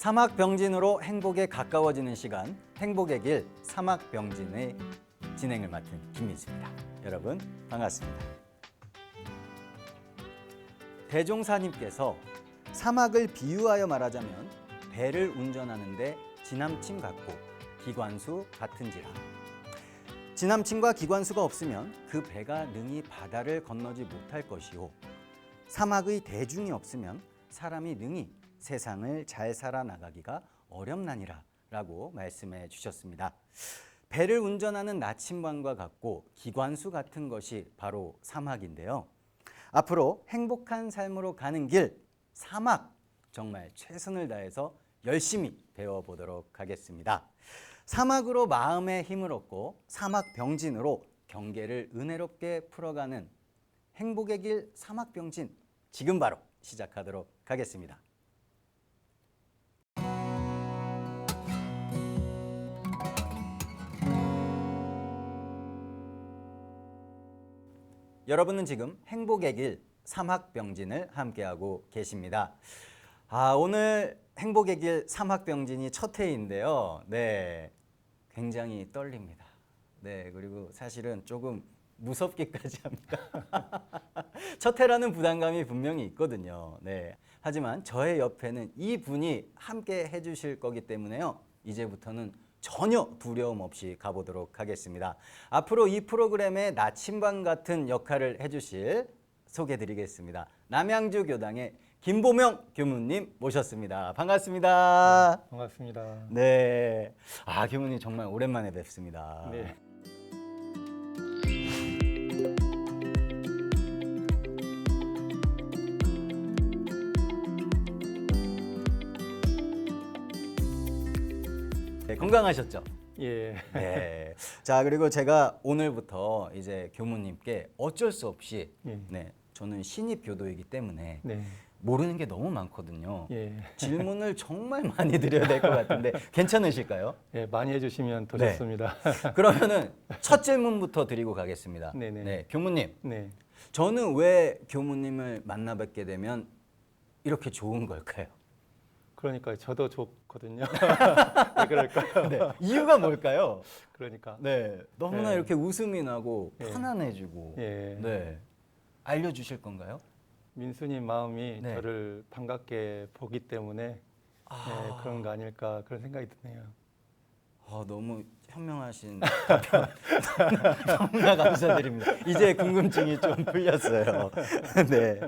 사막병진으로 행복에 가까워지는 시간, 행복의 길 사막병진의 진행을 맡은 김민수입니다. 여러분 반갑습니다. 대종사님께서 사막을 비유하여 말하자면 배를 운전하는데 지남침 같고 기관수 같은지라. 지남침과 기관수가 없으면 그 배가 능히 바다를 건너지 못할 것이요, 사막의 대중이 없으면 사람이 능히 세상을 잘 살아나가기가 어렵나니라 라고 말씀해 주셨습니다. 배를 운전하는 나침반과 같고 기관수 같은 것이 바로 사막인데요. 앞으로 행복한 삶으로 가는 길, 사막, 정말 최선을 다해서 열심히 배워보도록 하겠습니다. 사막으로 마음의 힘을 얻고 사막병진으로 경계를 은혜롭게 풀어가는 행복의 길 사막병진, 지금 바로 시작하도록 하겠습니다. 여러분은 지금 행복의 길 사막병진을 함께하고 계십니다. 오늘 행복의 길 사막병진이 첫 회인데요. 네, 굉장히 떨립니다. 네, 그리고 사실은 조금 무섭기까지 합니다. 첫 회라는 부담감이 분명히 있거든요. 네, 하지만 저의 옆에는 이 분이 함께 해주실 거기 때문에요. 이제부터는 전혀 두려움 없이 가보도록 하겠습니다. 앞으로 이 프로그램의 나침반 같은 역할을 해주실 소개드리겠습니다. 남양주 교당의 김보명 교무님 모셨습니다. 반갑습니다. 네, 반갑습니다. 네, 교무님 정말 오랜만에 뵙습니다. 네. 네, 건강하셨죠? 예. 네. 자, 그리고 제가 오늘부터 이제 교무님께 어쩔 수 없이 예. 네, 저는 신입 교도이기 때문에 네. 모르는 게 너무 많거든요. 예. 질문을 정말 많이 드려야 될 것 같은데 괜찮으실까요? 예, 많이 해주시면 더 네. 좋습니다. 그러면은 첫 질문부터 드리고 가겠습니다. 네네. 네, 교무님, 네. 저는 왜 교무님을 만나 뵙게 되면 이렇게 좋은 걸까요? 그러니까 저도 좋거든요. 왜 그럴까요? 네, 이유가 뭘까요? 그러니까. 네, 너무나 네. 이렇게 웃음이 나고 예. 편안해지고, 예. 네, 알려주실 건가요? 민수님 마음이 네. 저를 반갑게 보기 때문에 예, 그런 거 아닐까 그런 생각이 드네요. 너무 현명하신 답변 너무나 감사드립니다. 이제 궁금증이 좀 풀렸어요. 네,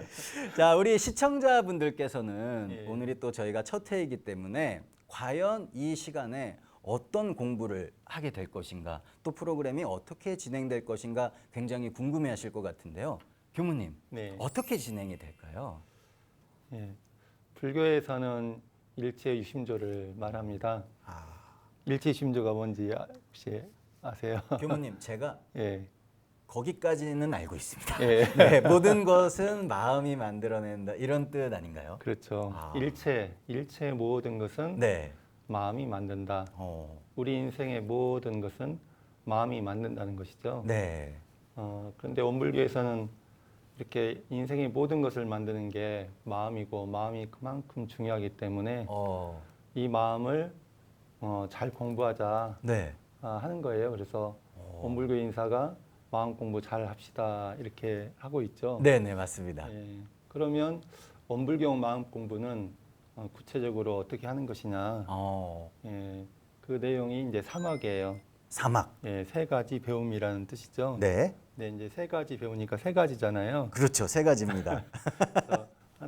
자, 우리 시청자분들께서는 예. 오늘이 또 저희가 첫 회이기 때문에 과연 이 시간에 어떤 공부를 하게 될 것인가, 또 프로그램이 어떻게 진행될 것인가 굉장히 궁금해하실 것 같은데요. 교무님, 네. 어떻게 진행이 될까요? 예. 불교에서는 일체유심조를 말합니다. 일체유심조가 뭔지 혹시 아세요? 교무님, 제가 예. 거기까지는 알고 있습니다. 예. 네, 모든 것은 마음이 만들어낸다, 이런 뜻 아닌가요? 그렇죠. 아. 일체 모든 것은 네. 마음이 만든다. 어. 우리 인생의 모든 것은 마음이 만든다는 것이죠. 네. 그런데 원불교에서는 이렇게 인생의 모든 것을 만드는 게 마음이고 마음이 그만큼 중요하기 때문에 이 마음을 잘 공부하자 네. 하는 거예요. 그래서 원불교 인사가 마음 공부 잘 합시다 이렇게 하고 있죠. 네, 네, 맞습니다. 예, 그러면 원불교 마음 공부는 구체적으로 어떻게 하는 것이냐? 예, 그 내용이 이제 사막이에요. 사막. 예, 세 가지 배움이라는 뜻이죠. 네. 네, 이제 세 가지 배우니까 세 가지잖아요. 그렇죠. 세 가지입니다. 그래서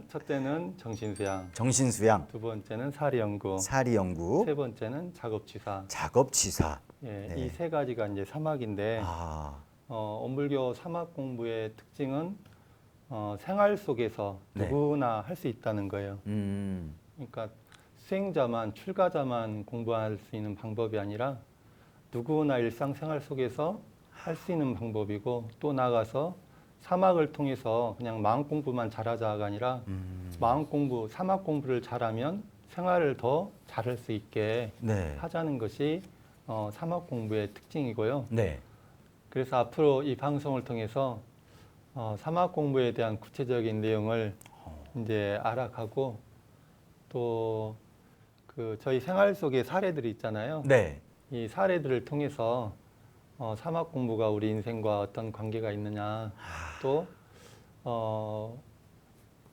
첫째는 정신수양, 정신수양, 두 번째는 사리연구, 사리연구, 세 번째는 작업취사. 작업치사. 예, 네. 이 세 가지가 이제 사막인데 원불교 사막 공부의 특징은 생활 속에서 네. 누구나 할 수 있다는 거예요. 그러니까 수행자만, 출가자만 공부할 수 있는 방법이 아니라 누구나 일상생활 속에서 할 수 있는 방법이고, 또 나아가서 사막을 통해서 그냥 마음 공부만 잘하자가 아니라 마음 공부, 사막 공부를 잘하면 생활을 더 잘할 수 있게 네. 하자는 것이 사막 공부의 특징이고요. 네. 그래서 앞으로 이 방송을 통해서 사막 공부에 대한 구체적인 내용을 이제 알아가고, 또 그 저희 생활 속에 사례들이 있잖아요. 네. 이 사례들을 통해서 사막 공부가 우리 인생과 어떤 관계가 있느냐, 또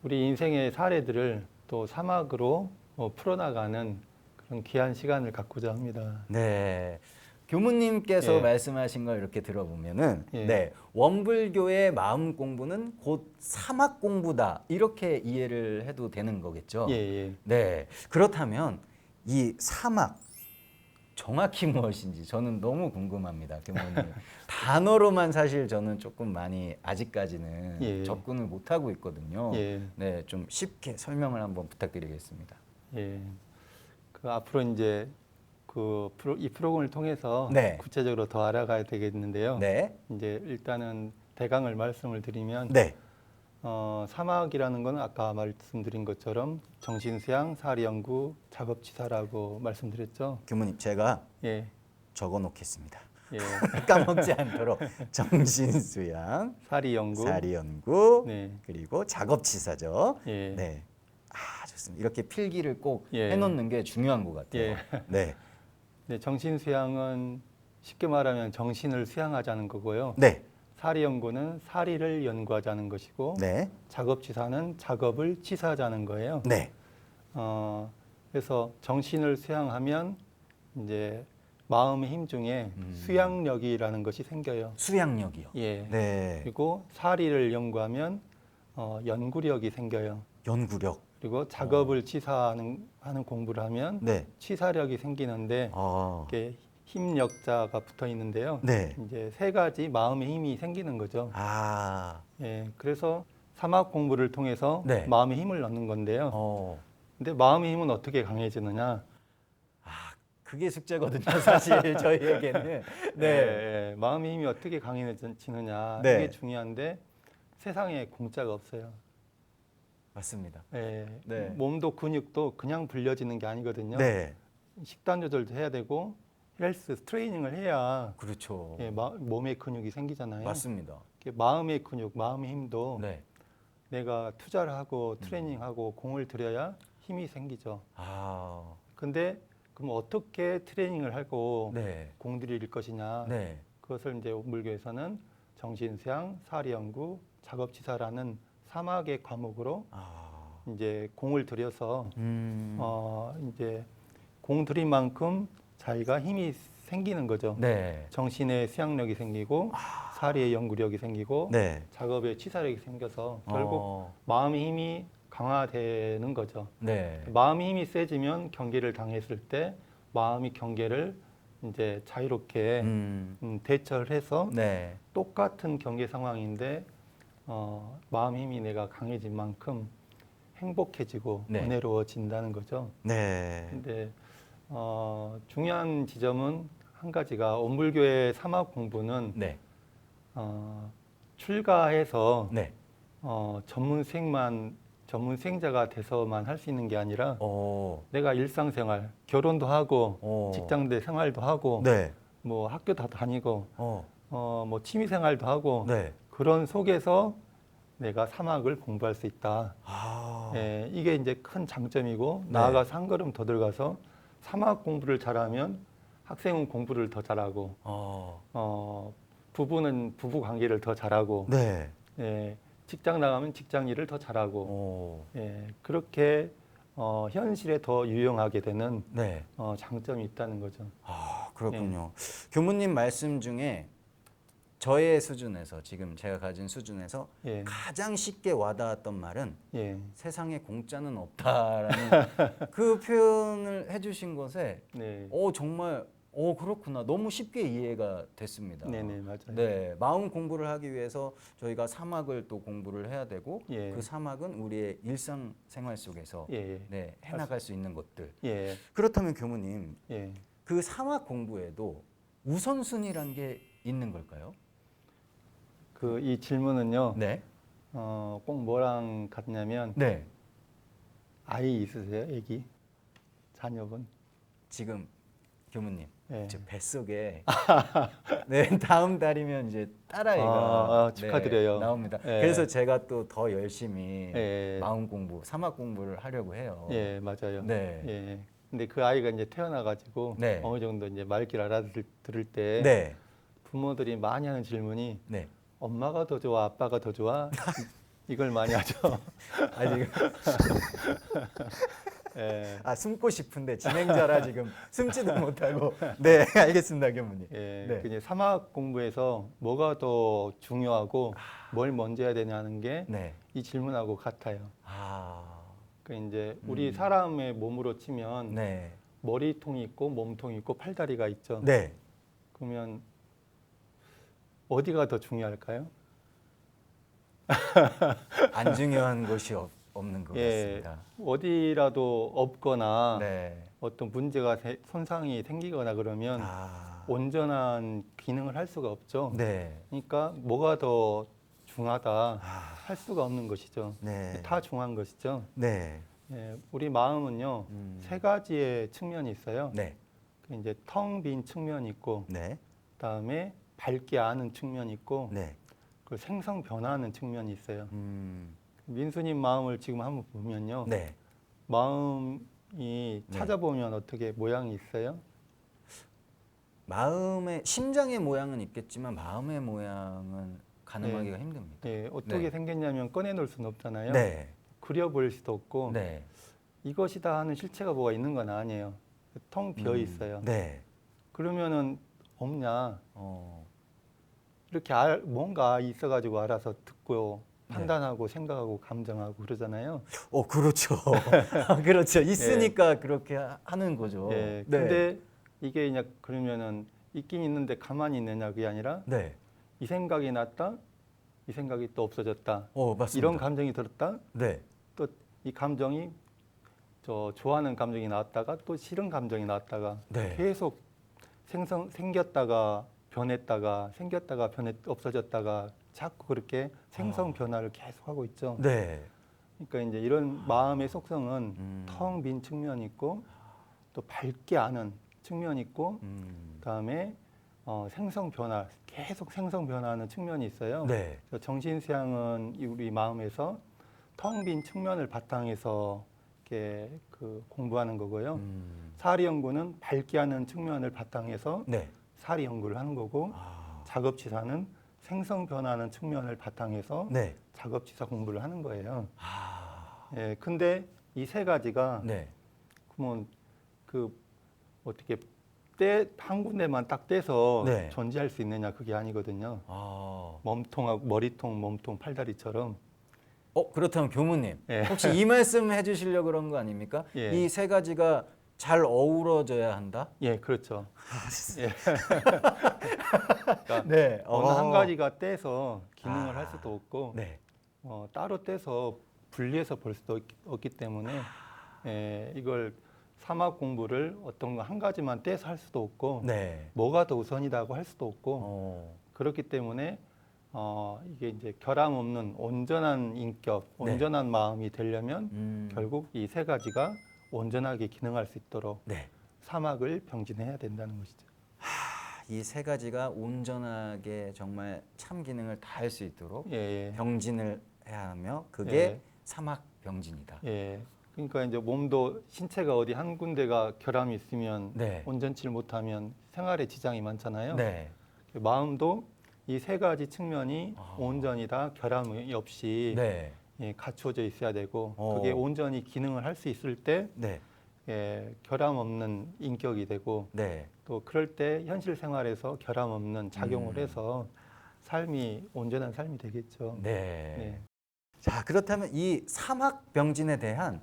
우리 인생의 사례들을 또 사막으로 풀어나가는 그런 귀한 시간을 갖고자 합니다. 네. 교무님께서 예. 말씀하신 걸 이렇게 들어보면은 예. 네. 원불교의 마음 공부는 곧 사막 공부다. 이렇게 이해를 해도 되는 거겠죠. 예, 예. 네. 그렇다면 이 사막 정확히 무엇인지 저는 너무 궁금합니다, 교무님. 단어로만 사실 저는 조금 많이 아직까지는 예. 접근을 못 하고 있거든요. 예. 네, 좀 쉽게 설명을 한번 부탁드리겠습니다. 예. 그 앞으로 이제 이 프로그램을 통해서 네. 구체적으로 더 알아가야 되겠는데요. 네, 이제 일단은 대강을 말씀을 드리면 네, 사막이라는 건 아까 말씀드린 것처럼 정신수양, 사리연구, 작업치사라고 말씀드렸죠. 교무님 제가 예, 적어놓겠습니다. 예. 까먹지 않도록 정신수양, 사리연구, 사리연구, 네, 그리고 작업치사죠. 예, 네, 좋습니다. 이렇게 필기를 꼭 예. 해놓는 게 중요한 것 같아요. 예. 네, 네, 정신수양은 쉽게 말하면 정신을 수양하자는 거고요. 네, 사리연구는 사리를 연구하자는 것이고, 네, 작업치사는 작업을 치사하자는 거예요. 네. 그래서 정신을 수양하면 이제 마음의 힘 중에 수양력이라는 것이 생겨요. 수양력이요. 예. 네, 그리고 사리를 연구하면 연구력이 생겨요. 연구력. 그리고 작업을 치사하는 공부를 하면 네. 치사력이 생기는데 이렇게 힘력자가 붙어 있는데요. 네. 이제 세 가지 마음의 힘이 생기는 거죠. 예. 그래서 사막 공부를 통해서 네. 마음의 힘을 얻는 건데요. 근데 마음의 힘은 어떻게 강해지느냐? 그게 숙제거든요, 사실 저희에게는. 네. 예, 마음의 힘이 어떻게 강해지느냐 네. 이게 중요한데 세상에 공짜가 없어요. 맞습니다. 예, 네. 몸도 근육도 그냥 불려지는 게 아니거든요. 네. 식단 조절도 해야 되고 헬스 트레이닝을 해야 그렇죠. 예, 몸의 근육이 생기잖아요. 맞습니다. 마음의 근육, 마음의 힘도 네. 내가 투자를 하고 트레이닝하고 공을 들여야 힘이 생기죠. 근데 그럼 어떻게 트레이닝을 하고 네. 공 들일 것이냐? 네. 그것을 이제 물교에서는 정신수양, 사리연구, 작업치사라는 사막의 과목으로 이제 공을 들여서 이제 공 들인 만큼 자기가 힘이 생기는 거죠. 네. 정신의 수양력이 생기고 사리의 연구력이 생기고 네. 작업의 치사력이 생겨서 결국 마음의 힘이 강화되는 거죠. 네. 마음의 힘이 세지면 경계를 당했을 때 마음이 경계를 이제 자유롭게 대처를 해서 네. 똑같은 경계 상황인데 마음의 힘이 내가 강해진 만큼 행복해지고 네. 은혜로워진다는 거죠. 네. 근데 중요한 지점은 한 가지가 원불교의 사막 공부는 네. 출가해서 네. 전문 수행자가 돼서만 할 수 있는 게 아니라 내가 일상생활, 결혼도 하고 직장대 생활도 하고 네. 뭐 학교도 다니고 뭐 취미생활도 하고 네. 그런 속에서 내가 사막을 공부할 수 있다. 예, 이게 이제 큰 장점이고 네. 나아가서 한 걸음 더 들어가서 사막 공부를 잘하면 학생은 공부를 더 잘하고 부부는 부부 관계를 더 잘하고 네. 예, 직장 나가면 직장 일을 더 잘하고 예, 그렇게 현실에 더 유용하게 되는 네. 장점이 있다는 거죠. 그렇군요. 교무님 말씀 중에 저의 수준에서 지금 제가 가진 수준에서 예, 가장 쉽게 와닿았던 말은 예, 세상에 공짜는 없다라는 그 표현을 해주신 것에 네, 정말 그렇구나 너무 쉽게 이해가 됐습니다. 네네 맞아요. 네, 마음 공부를 하기 위해서 저희가 사막을 또 공부를 해야 되고 예. 그 사막은 우리의 일상 생활 속에서 예, 네, 해나갈 수 있는 것들. 예, 그렇다면 교무님 예. 그 사막 공부에도 우선순위란 게 있는 걸까요? 그 이 질문은요. 네. 꼭 뭐랑 같냐면 네. 아이 있으세요, 애기? 자녀분? 지금 교무님 예. 제 뱃속에 네, 다음 달이면 이제 딸아이가 축하드려요. 네, 나옵니다. 예. 그래서 제가 또 더 열심히 예. 마음 공부, 사막 공부를 하려고 해요. 예, 맞아요. 네. 예. 근데 그 아이가 이제 태어나가지고 네. 어느 정도 이제 말귀를 알아들을 때 네. 부모들이 많이 하는 질문이 네. 엄마가 더 좋아, 아빠가 더 좋아? 이걸 많이 하죠. 아, 지금 예, 숨고 싶은데 진행자라 지금 숨지도 못하고. 네, 알겠습니다, 교무님. 예, 네. 그 이제 사막 공부에서 뭐가 더 중요하고 뭘 먼저 해야 되냐는 게 이 네. 질문하고 같아요. 아, 그 이제 우리 사람의 몸으로 치면 네. 머리통이 있고 몸통이 있고 팔다리가 있죠. 네. 그러면 어디가 더 중요할까요? 안 중요한 것이 없는 것 예, 같습니다. 어디라도 없거나 네. 어떤 문제가 손상이 생기거나 그러면 아, 온전한 기능을 할 수가 없죠. 네. 그러니까 뭐가 더 중하다 아, 할 수가 없는 것이죠. 네. 다 중한 것이죠. 네. 예, 우리 마음은요 세 가지의 측면이 있어요. 네. 그 이제 텅 빈 측면이 있고, 네. 그다음에 밝게 아는 측면이 있고, 네. 그 생성 변화하는 측면이 있어요. 음, 민수님 마음을 지금 한번 보면요, 네. 마음이 네. 찾아보면 어떻게 모양이 있어요? 마음의 심장의 모양은 있겠지만 마음의 모양은 가늠하기가 힘듭니다. 예, 어떻게 네. 생겼냐면 꺼내놓을 수는 없잖아요. 네. 그려볼 수도 없고, 네. 이것이다 하는 실체가 뭐가 있는 건 아니에요. 텅 비어 있어요. 네. 그러면은 없냐? 어, 이렇게 뭔가 있어가지고 알아서 듣고 네. 판단하고 생각하고 감정하고 그러잖아요. 그렇죠. 그렇죠. 있으니까 그렇게 하는 거죠. 예, 네. 근데 이게 그냥 그러면은 있긴 있는데 가만히 있느냐 그게 아니라 네. 이 생각이 났다, 이 생각이 또 없어졌다. 맞습니다. 이런 감정이 들었다, 네. 또 이 감정이 좋아하는 감정이 나왔다가 또 싫은 감정이 나왔다가 네. 계속 생겼다가 변했다가 생겼다가 없어졌다가 자꾸 그렇게 생성 변화를 계속 하고 있죠. 네. 그러니까 이제 이런 마음의 속성은 음. 텅 빈 측면이 있고 또 밝게 아는 측면이 있고 그다음에 생성 변화 계속 생성 변화하는 측면이 있어요. 네. 그래서 정신수양은 우리 마음에서 텅 빈 측면을 바탕에서 이렇게 그 공부하는 거고요. 사리 연구는 밝게 하는 측면을 바탕에서 네. 사리 연구를 하는 거고, 아, 작업치사는 생성 변화하는 측면을 바탕해서 네. 작업치사 공부를 하는 거예요. 아, 예, 근데 이 세 가지가 네. 그러면 그 어떻게 한 군데만 딱 떼서 네. 존재할 수 있느냐 그게 아니거든요. 아, 몸통하고 머리통, 몸통, 팔다리처럼. 그렇다면 교무님, 예. 혹시 이 말씀 해주시려고 그런 거 아닙니까? 예. 이 세 가지가 잘 어우러져야 한다? 예, 그렇죠. 예. 그러니까 네. 어느 한 가지가 떼서 기능을 할 아. 수도 없고 네. 따로 떼서 분리해서 볼 수도 없기 때문에 이걸 사막 공부를 어떤 거 한 가지만 떼서 할 수도 없고 네. 뭐가 더 우선이라고 할 수도 없고 어, 그렇기 때문에 이게 이제 결함 없는 온전한 인격, 네. 온전한 마음이 되려면 결국 이 세 가지가 온전하게 기능할 수 있도록 네. 사막을 병진해야 된다는 것이죠. 이 세 가지가 온전하게 정말 참 기능을 다할 수 있도록 예, 병진을 해야 하며 그게 예. 사막 병진이다. 예. 그러니까 이제 몸도 신체가 어디 한 군데가 결함이 있으면 네. 온전치를 못하면 생활에 지장이 많잖아요. 네. 마음도 이 세 가지 측면이 아. 온전히 다 결함이 없이 네. 갖추어져 있어야 되고 어. 그게 온전히 기능을 할 수 있을 때 네. 결함 없는 인격이 되고 네. 또 그럴 때 현실 생활에서 결함 없는 작용을 해서 삶이 온전한 삶이 되겠죠. 네. 네. 자, 그렇다면 이 사막 병진에 대한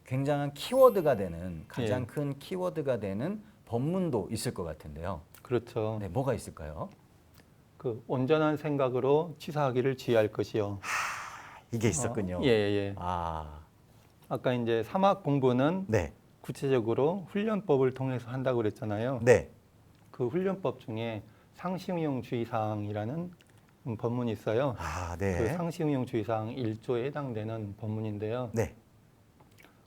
굉장한 키워드가 되는 가장 예. 큰 키워드가 되는 법문도 있을 것 같은데요. 그렇죠. 네, 뭐가 있을까요? 그 온전한 생각으로 치사하기를 지혜할 것이요. 이게 있었군요. 예. 아, 아까 이제 사막 공부는 네. 구체적으로 훈련법을 통해서 한다고 그랬잖아요. 네. 그 훈련법 중에 상시응용 주의사항이라는 법문이 있어요. 아, 그 네. 상시응용 주의사항 1조에 해당되는 법문인데요. 네.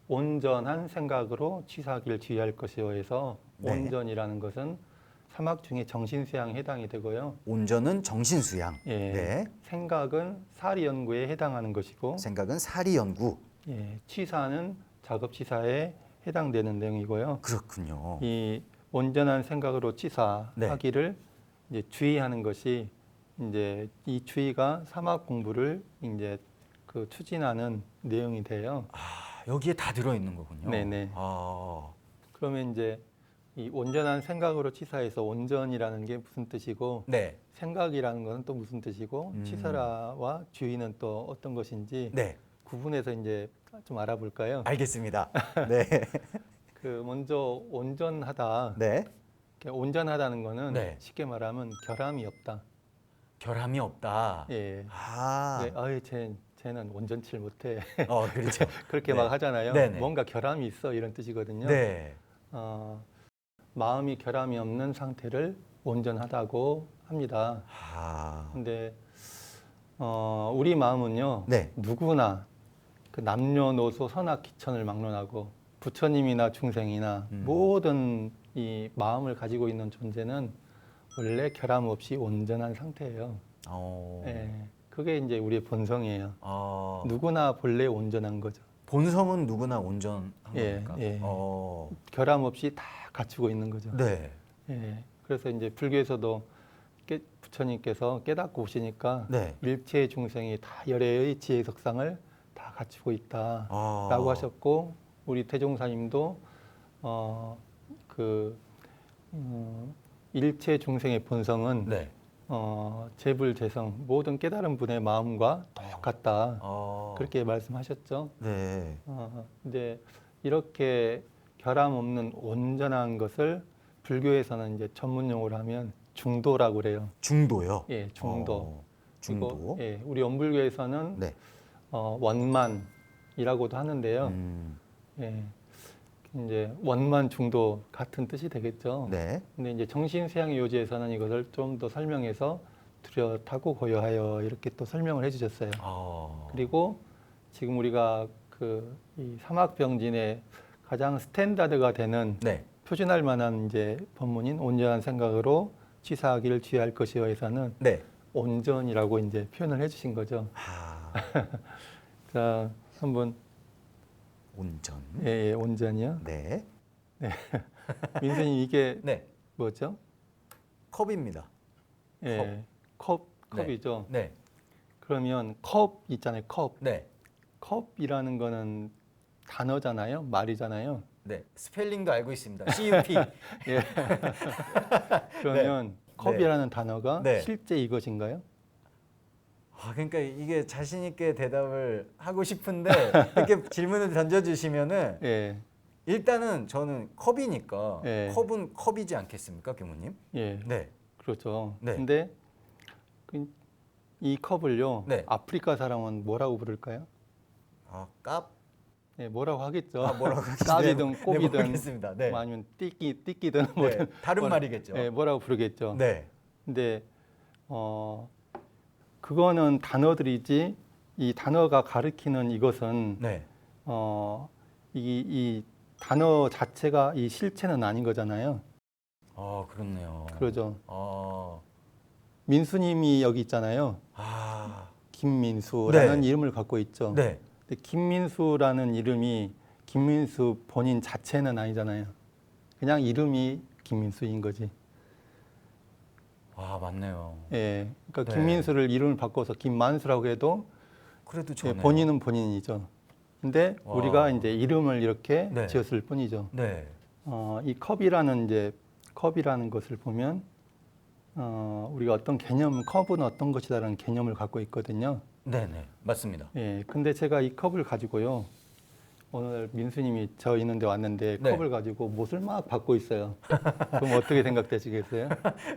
온전한 생각으로 치사하기를 지혜할 것이요 해서 네. 온전이라는 것은 사막 중에 정신수양에 해당이 되고요. 온전은 정신수양. 예, 네. 생각은 사리 연구에 해당하는 것이고 생각은 사리 연구. 치사는 작업치사에 해당되는 내용이고요. 그렇군요. 이 온전한 생각으로 네. 치사하기를 이제 주의하는 것이 이제 이 주의가 사막 공부를 이제 그 추진하는 내용이 돼요. 아, 여기에 다 들어있는 거군요. 네네. 아, 그러면 이제 이 온전한 생각으로 치사해서 온전이라는 게 무슨 뜻이고 네. 생각이라는 것은 또 무슨 뜻이고 음. 치사라와 주의는 또 어떤 것인지 네. 구분해서 이제 좀 알아볼까요? 알겠습니다. 네. 그 먼저 온전하다. 네. 온전하다는 거는 네. 쉽게 말하면 결함이 없다. 결함이 없다. 예. 아, 네, 쟤는 온전치를 못해. 그렇죠. 그렇게 네. 막 하잖아요. 네네. 뭔가 결함이 있어 이런 뜻이거든요. 네. 마음이 결함이 없는 상태를 온전하다고 합니다. 아, 근데 우리 마음은요, 네. 누구나 그 남녀노소 선악 기천을 막론하고 부처님이나 중생이나 모든 이 마음을 가지고 있는 존재는 원래 결함 없이 온전한 상태예요. 어, 예, 그게 이제 우리의 본성이에요. 아, 누구나 본래 온전한 거죠. 본성은 누구나 온전한 예, 겁니까? 예. 어, 결함 없이 다 갖추고 있는 거죠. 네. 예, 그래서 이제 불교에서도 부처님께서 깨닫고 오시니까 네. 일체 중생이 다 열애의 지혜 석상을 다 갖추고 있다라고 하셨고 우리 태종사님도 일체 중생의 본성은 네. 재불재성 모든 깨달은 분의 마음과 똑같다 그렇게 말씀하셨죠. 네. 근데 이렇게 결함 없는 온전한 것을 불교에서는 이제 전문 용어로 하면 중도라고 그래요. 중도요? 예, 중도. 중도. 그리고, 예, 우리 원불교에서는 네. 원만이라고도 하는데요. 예, 이제 원만 중도 같은 뜻이 되겠죠. 네. 근데 이제 정신세양 요지에서는 이것을 좀 더 설명해서 뚜렷하고 고요하여 이렇게 또 설명을 해주셨어요. 그리고 지금 우리가 이 사막병진의 가장 스탠다드가 되는 네. 표준할 만한 이제 법문인 온전한 생각으로 치사하기를 주의할 것이어에서는 네. 온전이라고 이제 표현을 해주신 거죠. 자, 한번 온전. 예, 온전이요. 네. 민수님 이게 네. 뭐죠? 컵입니다. 예, 컵이죠. 네. 그러면 컵 있잖아요. 컵. 네. 컵이라는 거는 단어잖아요. 말이잖아요. 네. 스펠링도 알고 있습니다. CUP. 예. 그러면 컵이라는 단어가 네. 실제 이것인가요? 그러니까 이게 자신 있게 대답을 하고 싶은데 이렇게 질문을 던져주시면은 예. 일단은 저는 컵이니까 예. 컵은 컵이지 않겠습니까, 교무님? 예. 네. 그렇죠. 네. 근데 이 컵을요. 네. 아프리카 사람은 뭐라고 부를까요? 깝? 예, 뭐라고 하겠죠. 뭐라고 하겠지? 깝이든 네, 꼽이든 모르겠습니다. 네. 뭐 아니면 띠끼든 네. 뭐든 다른 말이겠죠. 예, 뭐라고 부르겠죠. 네. 근데 그거는 단어들이지 이 단어가 가리키는 이것은 네. 이 단어 자체가 이 실체는 아닌 거잖아요. 그렇네요. 그러죠. 민수님이 여기 있잖아요. 김민수라는 네. 이름을 갖고 있죠. 네. 근데 김민수라는 이름이 김민수 본인 자체는 아니잖아요. 그냥 이름이 김민수인 거지. 맞네요. 예, 그러니까 네. 김민수를 이름을 바꿔서 김만수라고 해도 그래도 예, 좋네요. 본인은 본인이죠. 근데 와. 우리가 이제 이름을 이렇게 네. 지었을 뿐이죠. 네. 이 컵이라는 것을 보면 우리가 어떤 컵은 어떤 것이다라는 개념을 갖고 있거든요. 네네. 맞습니다. 예, 근데 제가 이 컵을 가지고요. 오늘 민수님이 저 있는데 왔는데 네. 컵을 가지고 못을 막 받고 있어요. 그럼 어떻게 생각되시겠어요?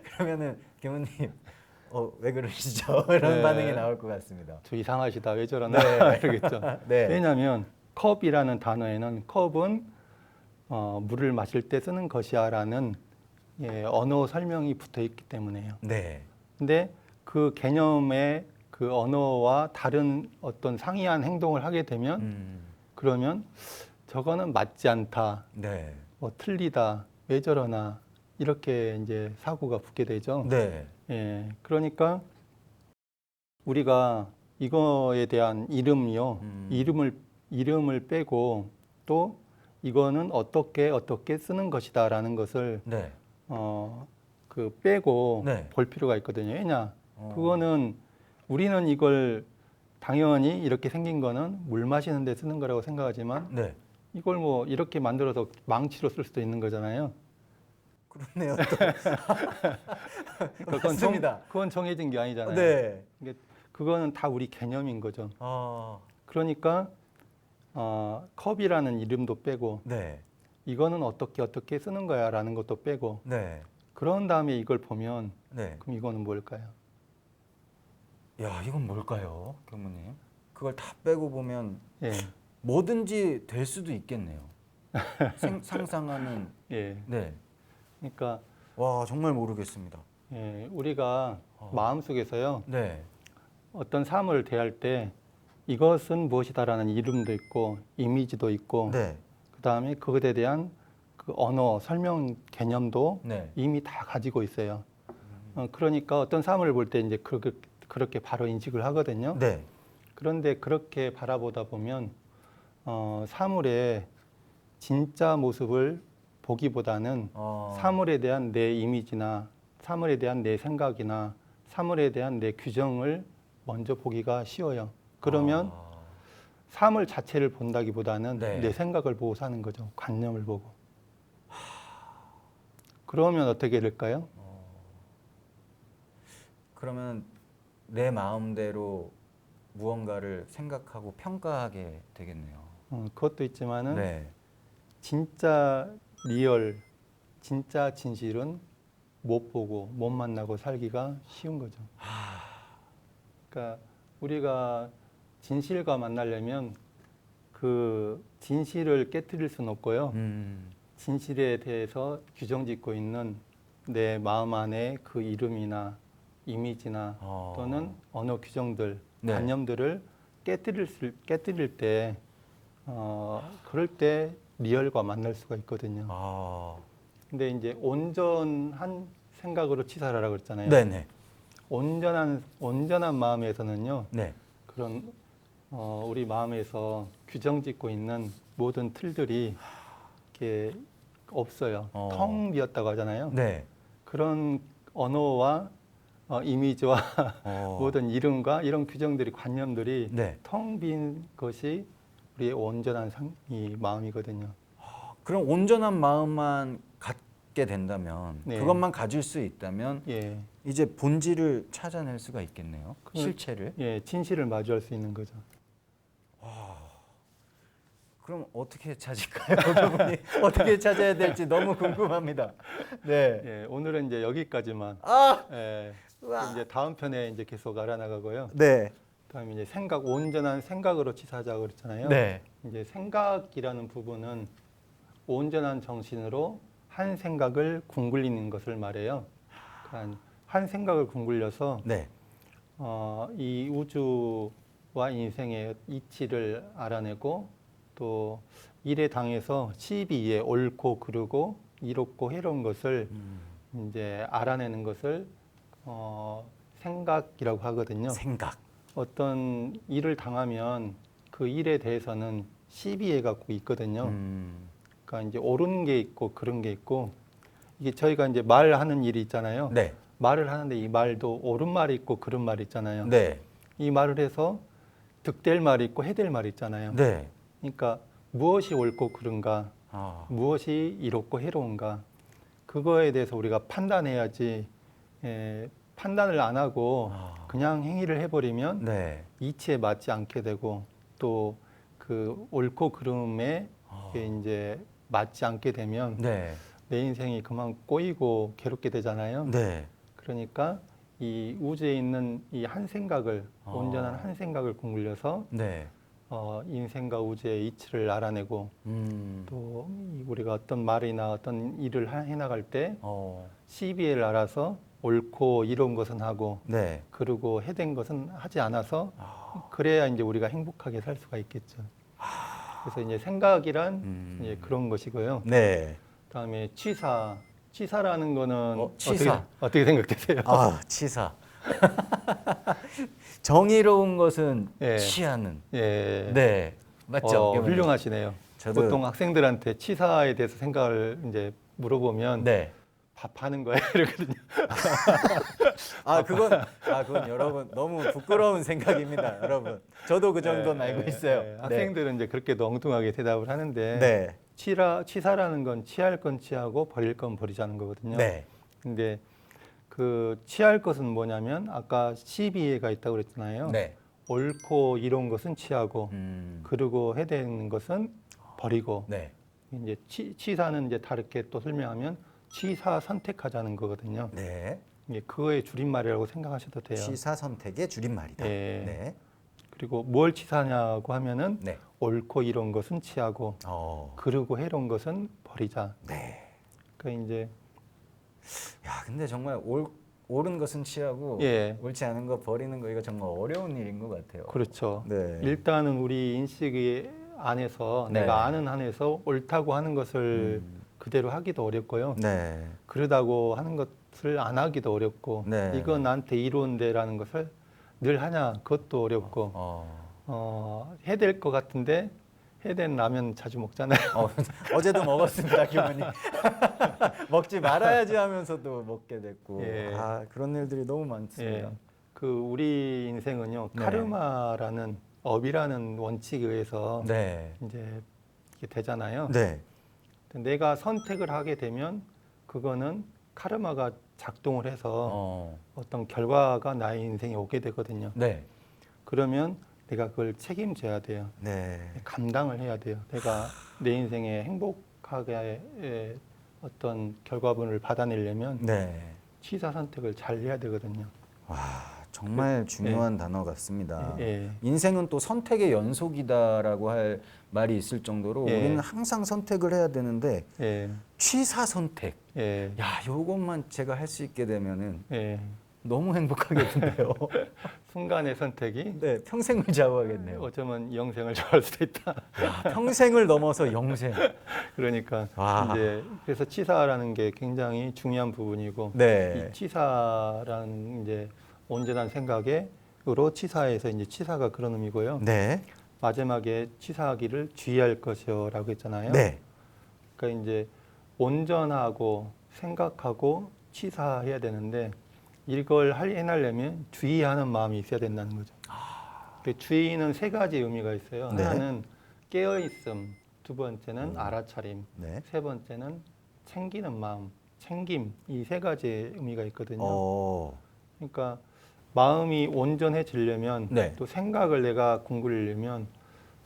그러면은 교무님 왜 그러시죠? 이런 네. 반응이 나올 것 같습니다. 저 이상하시다 왜 저러나 네. 이러겠죠. 네. 왜냐하면 컵이라는 단어에는 컵은 물을 마실 때 쓰는 것이야라는 언어 설명이 붙어 있기 때문에요. 네. 근데 그 개념의 그 언어와 다른 어떤 상이한 행동을 하게 되면 그러면 저거는 맞지 않다, 네. 뭐 틀리다, 왜 저러나 이렇게 이제 사고가 붙게 되죠. 네. 예, 그러니까 우리가 이거에 대한 이름이요, 이름을 빼고 또 이거는 어떻게 쓰는 것이다라는 것을 네. 그 빼고 네. 볼 필요가 있거든요. 왜냐? 그거는 우리는 이걸 당연히 이렇게 생긴 거는 물 마시는 데 쓰는 거라고 생각하지만 네. 이걸 뭐 이렇게 만들어서 망치로 쓸 수도 있는 거잖아요. 그렇네요. 그러니까 맞습니다. 그건 정해진 게 아니잖아요. 네. 그거는 다 우리 개념인 거죠. 아, 그러니까 컵이라는 이름도 빼고 네. 이거는 어떻게 쓰는 거야라는 것도 빼고 네. 그런 다음에 이걸 보면 네. 그럼 이거는 뭘까요? 야, 이건 뭘까요, 교무님? 그걸 다 빼고 보면 예, 뭐든지 될 수도 있겠네요. 상상하는. 예. 네. 그러니까 와, 정말 모르겠습니다. 예, 우리가 어. 마음속에서요 네. 어떤 사물을 대할 때 이것은 무엇이다라는 이름도 있고 이미지도 있고 네. 그다음에 그것에 대한 그 언어 설명 개념도 네. 이미 다 가지고 있어요. 그러니까 어떤 사물을 볼 때 이제 그렇게 바로 인식을 하거든요. 네. 그런데 그렇게 바라보다 보면 사물의 진짜 모습을 보기보다는 사물에 대한 내 이미지나 사물에 대한 내 생각이나 사물에 대한 내 규정을 먼저 보기가 쉬워요. 그러면 사물 자체를 본다기보다는 네. 내 생각을 보고 사는 거죠. 관념을 보고. 그러면 어떻게 될까요? 그러면 내 마음대로 무언가를 생각하고 평가하게 되겠네요. 그것도 있지만은 네. 진짜 리얼, 진짜 진실은 못 보고 못 만나고 살기가 쉬운 거죠. 그러니까 우리가 진실과 만나려면 그 진실을 깨뜨릴 수는 없고요. 진실에 대해서 규정짓고 있는 내 마음 안에 그 이름이나 이미지나 또는 언어 규정들, 네. 관념들을 깨뜨릴 때 그럴 때 리얼과 만날 수가 있거든요. 근데 이제 온전한 생각으로 치사하라고 그랬잖아요. 네네. 온전한 마음에서는요. 네. 그런 우리 마음에서 규정짓고 있는 모든 틀들이 이렇게 없어요. 텅 비었다고 하잖아요. 네. 그런 언어와 이미지와 모든 이름과 이런 규정들이 관념들이 네. 텅 빈 것이 우리의 온전한 이 마음이거든요. 그럼 온전한 마음만 갖게 된다면, 네. 그것만 가질 수 있다면 예, 이제 본질을 찾아낼 수가 있겠네요. 실체를. 예, 진실을 마주할 수 있는 거죠. 그럼 어떻게 찾을까요? 그분이 어떻게 찾아야 될지 너무 궁금합니다. 네. 예, 오늘은 이제 여기까지만. 아, 예, 우와. 이제 다음 편에 이제 계속 알아나가고요. 네. 그다음에 이제 온전한 생각으로 치사하자고 그랬잖아요. 네. 이제 생각이라는 부분은 온전한 정신으로 한 생각을 궁굴리는 것을 말해요. 그러니까 한 생각을 궁굴려서 네. 이 우주와 인생의 이치를 알아내고 또 일에 당해서 시비에 옳고 그르고 이롭고 해로운 것을 이제 알아내는 것을 생각이라고 하거든요. 생각. 어떤 일을 당하면 그 일에 대해서는 시비해 갖고 있거든요. 그러니까 이제 옳은 게 있고 그런 게 있고 이게 저희가 이제 말하는 일이 있잖아요. 네. 말을 하는데 이 말도 옳은 말이 있고 그런 말이 있잖아요. 네. 이 말을 해서 득될 말이 있고 해될 말이 있잖아요. 네. 그러니까 무엇이 옳고 그른가, 무엇이 이롭고 해로운가 그거에 대해서 우리가 판단해야지. 판단을 안 하고 그냥 행위를 해버리면 네. 이치에 맞지 않게 되고 또 그 옳고 그름에 이제 맞지 않게 되면 네. 내 인생이 그만 꼬이고 괴롭게 되잖아요. 네. 그러니까 이 우주에 있는 이 한 생각을 온전한 한 생각을 궁굴려서 네. 인생과 우주의 이치를 알아내고 또 우리가 어떤 말이나 어떤 일을 해나갈 때 시비를 알아서 옳고 이로운 것은 하고 네. 그리고 해된 것은 하지 않아서 그래야 이제 우리가 행복하게 살 수가 있겠죠. 그래서 이제 생각이란 이제 그런 것이고요. 네. 그다음에 치사라는 거는 치사. 어떻게 생각되세요? 치사. 정의로운 것은 예. 취하는. 예. 네. 맞죠? 훌륭하시네요. 저도 보통 학생들한테 치사에 대해서 생각을 이제 물어보면 네. 밥하는 거예요 이러거든요. 그건 여러분 너무 부끄러운 생각입니다, 여러분. 저도 그 정도는 알고 있어요. 네. 학생들은 이제 그렇게 엉뚱하게 대답을 하는데 네. 치사라는 건 취할 건 취하고 버릴 건 버리자는 거거든요. 네. 근데 그 취할 것은 뭐냐면 아까 시비가 있다고 그랬잖아요. 네. 옳고 이로운 것은 취하고 음. 그리고 해야 되는 것은 버리고 네. 이제 치사는 이제 다르게 또 설명하면 취사 선택하자는 거거든요. 네. 이게 그거의 줄임말이라고 생각하셔도 돼요. 취사 선택의 줄임말이다. 예. 네. 그리고 뭘 치사냐고 하면은 네. 옳고 이로운 것은 취하고 그리고 해로운 것은 버리자. 네. 그러니까 이제 야, 근데 정말 옳은 것은 취하고 예. 옳지 않은 거 버리는 거 이거 정말 어려운 일인 것 같아요. 그렇죠. 네. 일단은 우리 인식의 안에서 네. 내가 아는 한에서 옳다고 하는 것을 그대로 하기도 어렵고요. 네. 그러다고 하는 것을 안 하기도 어렵고 네. 이건 나한테 이로운데라는 것을 늘 하냐 그것도 어렵고 해야 될 것 같은데 해야 되는 라면 자주 먹잖아요. 어제도 먹었습니다, 기분이. 먹지 말아야지 하면서도 먹게 됐고. 예. 그런 일들이 너무 많습니다. 예. 그 우리 인생은요 네. 카르마라는 업이라는 원칙에 의해서 네. 이제 이게 되잖아요. 네. 내가 선택을 하게 되면 그거는 카르마가 작동을 해서 어떤 결과가 나의 인생에 오게 되거든요. 네. 그러면 내가 그걸 책임져야 돼요. 네. 감당을 해야 돼요. 내가 내 인생에 행복하게 어떤 결과물을 받아내려면 네. 취사 선택을 잘 해야 되거든요. 와, 정말 중요한 단어 같습니다. 예. 인생은 또 선택의 연속이다라고 할 말이 있을 정도로 예. 우리는 항상 선택을 해야 되는데 예. 취사 선택. 예. 야, 요것만 제가 할 수 있게 되면은 예. 너무 행복하겠는데요. 순간의 선택이 네, 평생을 좌우하겠네요. 어쩌면 영생을 좌우할 수도 있다. 야, 평생을 넘어서 영생. 그러니까 와. 이제 그래서 치사라는 게 굉장히 중요한 부분이고 네. 이 치사라는 이제 온전한 생각으로 치사해서 이제 치사가 그런 의미고요. 네. 마지막에 치사하기를 주의할 것이요라고 했잖아요. 네. 그러니까 이제 온전하고 생각하고 치사해야 되는데 이걸 해내려면 주의하는 마음이 있어야 된다는 거죠. 그 주의는 세 가지 의미가 있어요. 네. 하나는 깨어있음, 두 번째는 알아차림, 네. 세 번째는 챙기는 마음, 챙김 이 세 가지의 의미가 있거든요. 그러니까 마음이 온전해지려면 네. 또 생각을 내가 공부하려면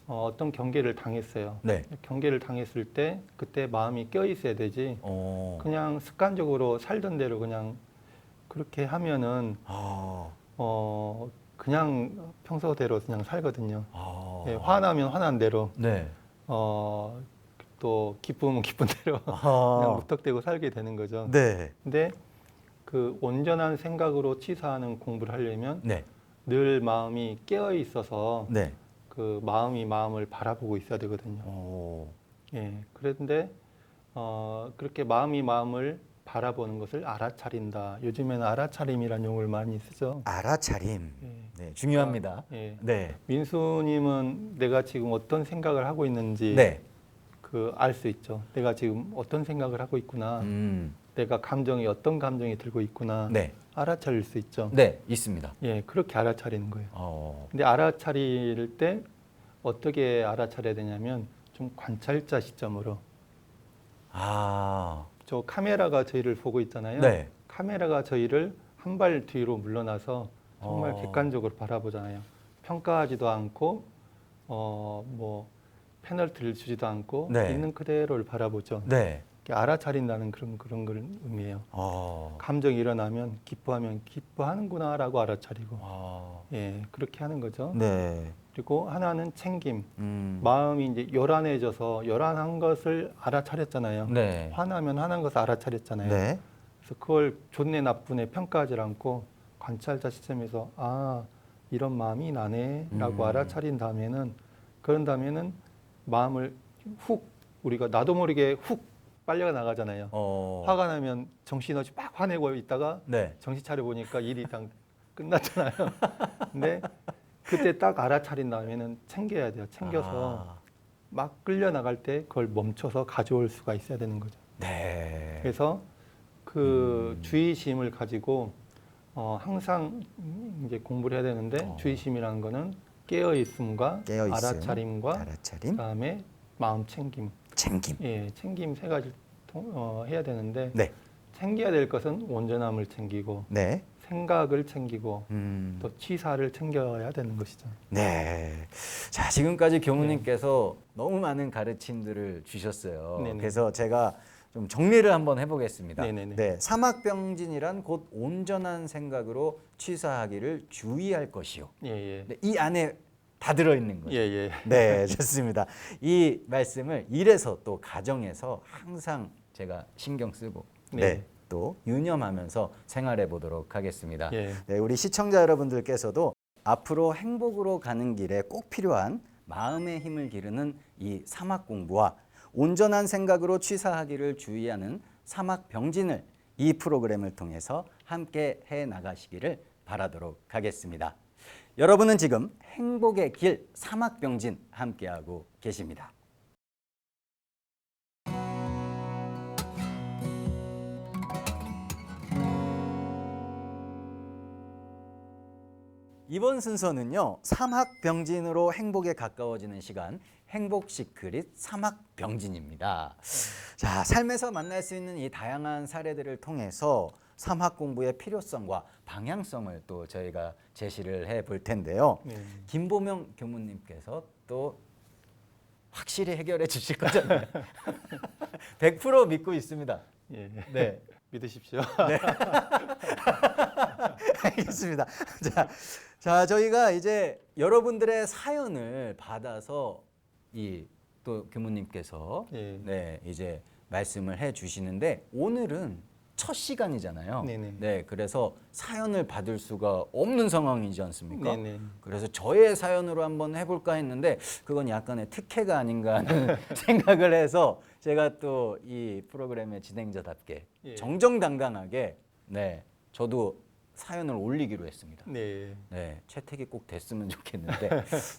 어떤 경계를 당했어요. 네. 경계를 당했을 때 그때 마음이 껴 있어야 되지. 그냥 습관적으로 살던 대로 그냥 그렇게 하면은 그냥 평소대로 그냥 살거든요. 예, 화나면 화난 대로, 네. 또 기쁘면 기쁜 대로 그냥 무턱대고 살게 되는 거죠. 네. 근데 그 온전한 생각으로 치사하는 공부를 하려면 네. 늘 마음이 깨어 있어서 네. 그 마음이 마음을 바라보고 있어야 되거든요. 예, 그런데 그렇게 마음이 마음을 바라보는 것을 알아차린다. 요즘에는 알아차림이라는 용어를 많이 쓰죠. 알아차림. 예. 네, 중요합니다. 예. 네. 민수님은 내가 지금 어떤 생각을 하고 있는지 네. 그 알 수 있죠. 내가 지금 어떤 생각을 하고 있구나. 음. 내가 감정이 어떤 감정이 들고 있구나. 네. 알아차릴 수 있죠. 네, 있습니다. 예, 그렇게 알아차리는 거예요. 어. 근데 알아차릴 때 어떻게 알아차려야 되냐면 좀 관찰자 시점으로. 아. 저 카메라가 저희를 보고 있잖아요. 네. 카메라가 저희를 한 발 뒤로 물러나서 정말 객관적으로 바라보잖아요. 평가하지도 않고 뭐 페널티를 주지도 않고 네. 있는 그대로를 바라보죠. 네. 알아차린다는 그런 걸 의미해요. 감정이 일어나면 기뻐하면 기뻐하는구나라고 알아차리고 예, 그렇게 하는 거죠. 네. 그리고 하나는 챙김. 마음이 이제 요란해져서 요란한 것을 알아차렸잖아요. 네. 화나면 화난 것을 알아차렸잖아요. 네. 그래서 그걸 좋네 나쁘네 평가하지 않고 관찰자 시점에서 아 이런 마음이 나네라고 알아차린 다음에는 그런 다음에는 마음을 훅 우리가 나도 모르게 훅 빨려 나가잖아요. 화가 나면 정신없이 막 화내고 있다가 네. 정신 차려 보니까 일이 다 끝났잖아요. 근데 그때 딱 알아차린 다음에는 챙겨야 돼요. 챙겨서 막 끌려 나갈 때 그걸 멈춰서 가져올 수가 있어야 되는 거죠. 네. 그래서 그 주의심을 가지고 항상 이제 공부를 해야 되는데 주의심이라는 거는 깨어 있음과 깨어있음, 알아차림과 알아차림, 그다음에 마음 챙김. 챙김. 예, 챙김 세 가지 해야 되는데 네. 챙겨야 될 것은 온전함을 챙기고 네. 생각을 챙기고 또 취사를 챙겨야 되는 것이죠. 네. 자, 지금까지 교무님께서 너무 많은 가르침들을 주셨어요. 네네. 그래서 제가 좀 정리를 한번 해보겠습니다. 네네네. 네, 사막병진이란 곧 온전한 생각으로 취사하기를 주의할 것이요. 예, 예. 네, 이 안에 다 들어있는 거죠. 예, 예. 네, 좋습니다. 이 말씀을 일에서 또 가정에서 항상 제가 신경 쓰고 네. 또 유념하면서 생활해 보도록 하겠습니다. 예. 네, 우리 시청자 여러분들께서도 앞으로 행복으로 가는 길에 꼭 필요한 마음의 힘을 기르는 이 사막 공부와 온전한 생각으로 취사하기를 주의하는 사막 병진을 이 프로그램을 통해서 함께 해 나가시기를 바라도록 하겠습니다. 여러분은 지금 행복의 길 사막 병진 함께하고 계십니다. 이번 순서는요, 사막병진으로 행복에 가까워지는 시간, 행복 시크릿 사막병진입니다. 자, 삶에서 만날 수 있는 이 다양한 사례들을 통해서 사막 공부의 필요성과 방향성을 또 저희가 제시를 해 볼 텐데요. 네. 김보명 교무님께서 또 확실히 해결해 주실 거잖아요. 100% 믿고 있습니다. 예. 네. 믿으십시오. 알겠습니다. 자, 저희가 이제 여러분들의 사연을 받아서 이 또 교무님께서 예. 네, 이제 말씀을 해 주시는데 오늘은 첫 시간이잖아요. 네네. 네, 그래서 사연을 받을 수가 없는 상황이지 않습니까? 네네. 그래서 저의 사연으로 한번 해볼까 했는데 그건 약간의 특혜가 아닌가 하는 생각을 해서 제가 또 이 프로그램의 진행자답게 예. 정정당당하게 네, 저도 사연을 올리기로 했습니다. 네. 네, 채택이 꼭 됐으면 좋겠는데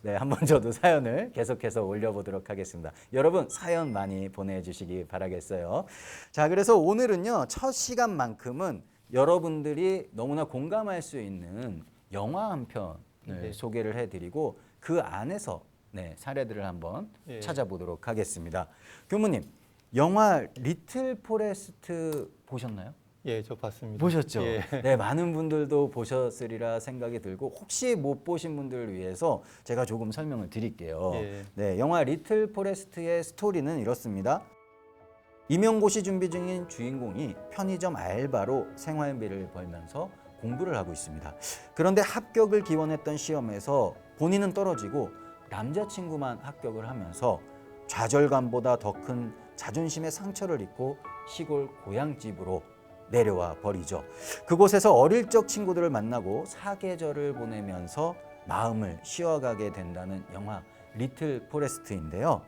네, 한번 저도 사연을 계속해서 올려보도록 하겠습니다. 여러분 사연 많이 보내주시기 바라겠어요. 자, 그래서 오늘은요 첫 시간만큼은 여러분들이 너무나 공감할 수 있는 영화 한 편을 네. 소개를 해드리고 그 안에서 네, 사례들을 한번 예. 찾아보도록 하겠습니다. 교무님, 영화 리틀 포레스트 보셨나요? 예, 저 봤습니다. 보셨죠? 예. 네, 많은 분들도 보셨으리라 생각이 들고 혹시 못 보신 분들을 위해서 제가 조금 설명을 드릴게요. 예. 네, 영화 리틀 포레스트의 스토리는 이렇습니다. 임용고시 준비 중인 주인공이 편의점 알바로 생활비를 벌면서 공부를 하고 있습니다. 그런데 합격을 기원했던 시험에서 본인은 떨어지고 남자친구만 합격을 하면서 좌절감보다 더 큰 자존심의 상처를 입고 시골 고향집으로 내려와 버리죠. 그곳에서 어릴 적 친구들을 만나고 사계절을 보내면서 마음을 쉬어가게 된다는 영화 리틀 포레스트인데요.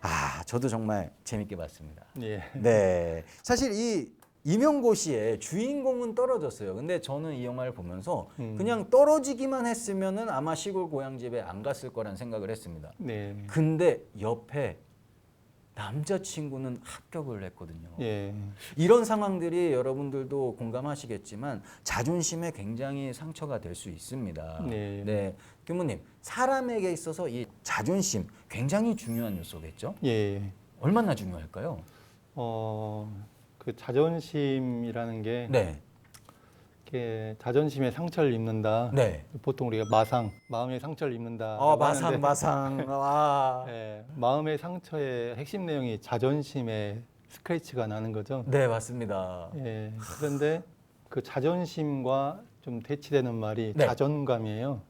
아, 저도 정말 재밌게 봤습니다. 예. 네, 사실 이 임용고시의 주인공은 떨어졌어요. 근데 저는 이 영화를 보면서 그냥 떨어지기만 했으면은 아마 시골 고향집에 안 갔을 거란 생각을 했습니다. 네. 근데 옆에 남자친구는 합격을 했거든요. 예. 이런 상황들이 여러분들도 공감하시겠지만 자존심에 굉장히 상처가 될 수 있습니다. 네. 교무님, 사람에게 있어서 이 자존심 굉장히 중요한 요소겠죠? 예. 얼마나 중요할까요? 그 자존심이라는 게 네. 이렇게 자존심에 상처를 입는다. 네. 보통 우리가 마음의 상처를 입는다. 마상. 와. 예, 마음의 상처의 핵심 내용이 자존심에 스크래치가 나는 거죠. 네, 맞습니다. 예, 그런데 그 자존심과 좀 대치되는 말이 네. 자존감이에요.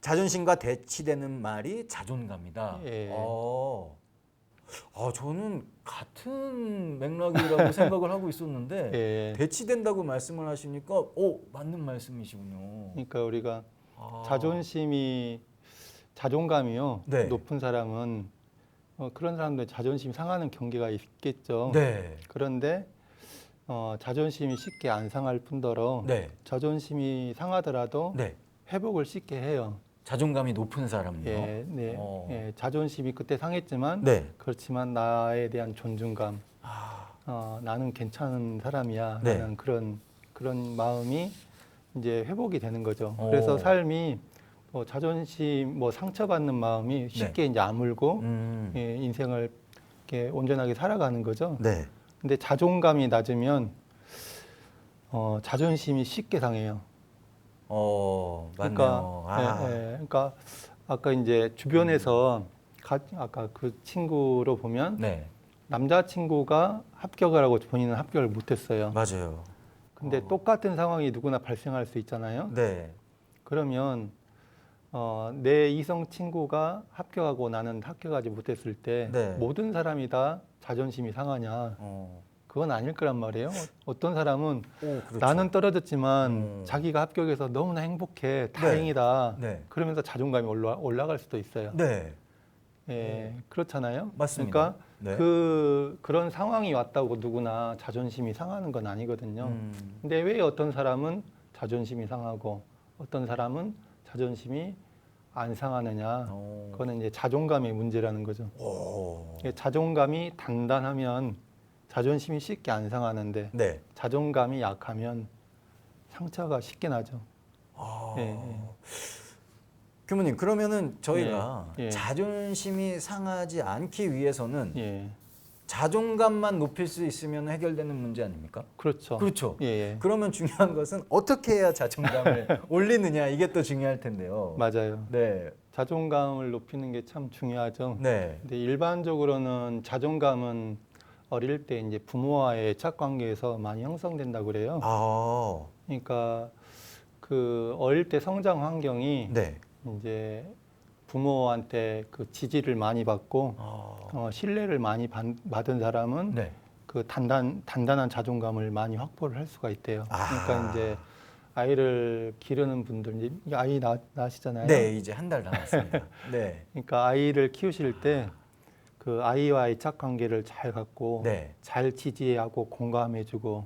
자존심과 대치되는 말이 자존감이다. 예. 저는 같은 맥락이라고 생각을 하고 있었는데 예. 대치된다고 말씀을 하시니까 맞는 말씀이시군요. 그러니까 우리가 아. 자존감이요. 네. 높은 사람은 그런 사람들 자존심 상하는 경계가 있겠죠. 네. 그런데 자존심이 쉽게 안 상할 뿐더러 네. 자존심이 상하더라도 네. 회복을 쉽게 해요. 자존감이 높은 사람요. 예, 네, 어. 예, 자존심이 그때 상했지만 네. 그렇지만 나에 대한 존중감, 아, 나는 괜찮은 사람이야 네. 라는 그런 마음이 이제 회복이 되는 거죠. 어. 그래서 삶이 뭐 자존심, 뭐 상처받는 마음이 쉽게 이제 아물고 예, 인생을 이렇게 온전하게 살아가는 거죠. 네. 근데 자존감이 낮으면 자존심이 쉽게 상해요. 맞네요. 그러니까, 아, 그러니까 아까 이제 주변에서 아까 그 친구로 보면 네. 남자친구가 합격을 하고 본인은 합격을 못했어요. 맞아요. 근데 똑같은 상황이 누구나 발생할 수 있잖아요. 네. 그러면 내 이성 친구가 합격하고 나는 합격하지 못했을 때 네. 모든 사람이 다 자존심이 상하냐? 어. 그건 아닐 거란 말이에요. 어떤 사람은 오, 그렇죠. 나는 떨어졌지만 자기가 합격해서 너무나 행복해, 다행이다. 네. 그러면서 자존감이 올라갈 수도 있어요. 네. 예, 그렇잖아요. 맞습니다. 그러니까 네. 그런 상황이 왔다고 누구나 자존심이 상하는 건 아니거든요. 음. 근데 왜 어떤 사람은 자존심이 상하고 어떤 사람은 자존심이 안 상하느냐? 오. 그거는 이제 자존감의 문제라는 거죠. 오. 예, 자존감이 단단하면 자존심이 쉽게 안 상하는데 네. 자존감이 약하면 상처가 쉽게 나죠. 아. 예, 예. 교무님, 그러면은 저희가 예, 예. 자존심이 상하지 않기 위해서는 예, 자존감만 높일 수 있으면 해결되는 문제 아닙니까? 그렇죠. 그렇죠. 예, 예. 그러면 중요한 것은 어떻게 해야 자존감을 올리느냐, 이게 또 중요할 텐데요. 맞아요. 네. 자존감을 높이는 게 참 중요하죠. 네. 근데 일반적으로는 자존감은 어릴 때 이제 부모와의 애착 관계에서 많이 형성된다고 그래요. 아. 그러니까 그 어릴 때 성장 환경이 네. 이제 부모한테 그 지지를 많이 받고 아. 신뢰를 많이 받은 사람은 네. 그 단단한 자존감을 많이 확보를 할 수가 있대요. 아. 그러니까 이제 아이를 기르는 분들 이제 아이 낳으시잖아요. 네, 이제 한 달 남았습니다. 네. 그러니까 아이를 키우실 때 그 아이와의 착 관계를 잘 갖고 네. 잘 지지하고 공감해주고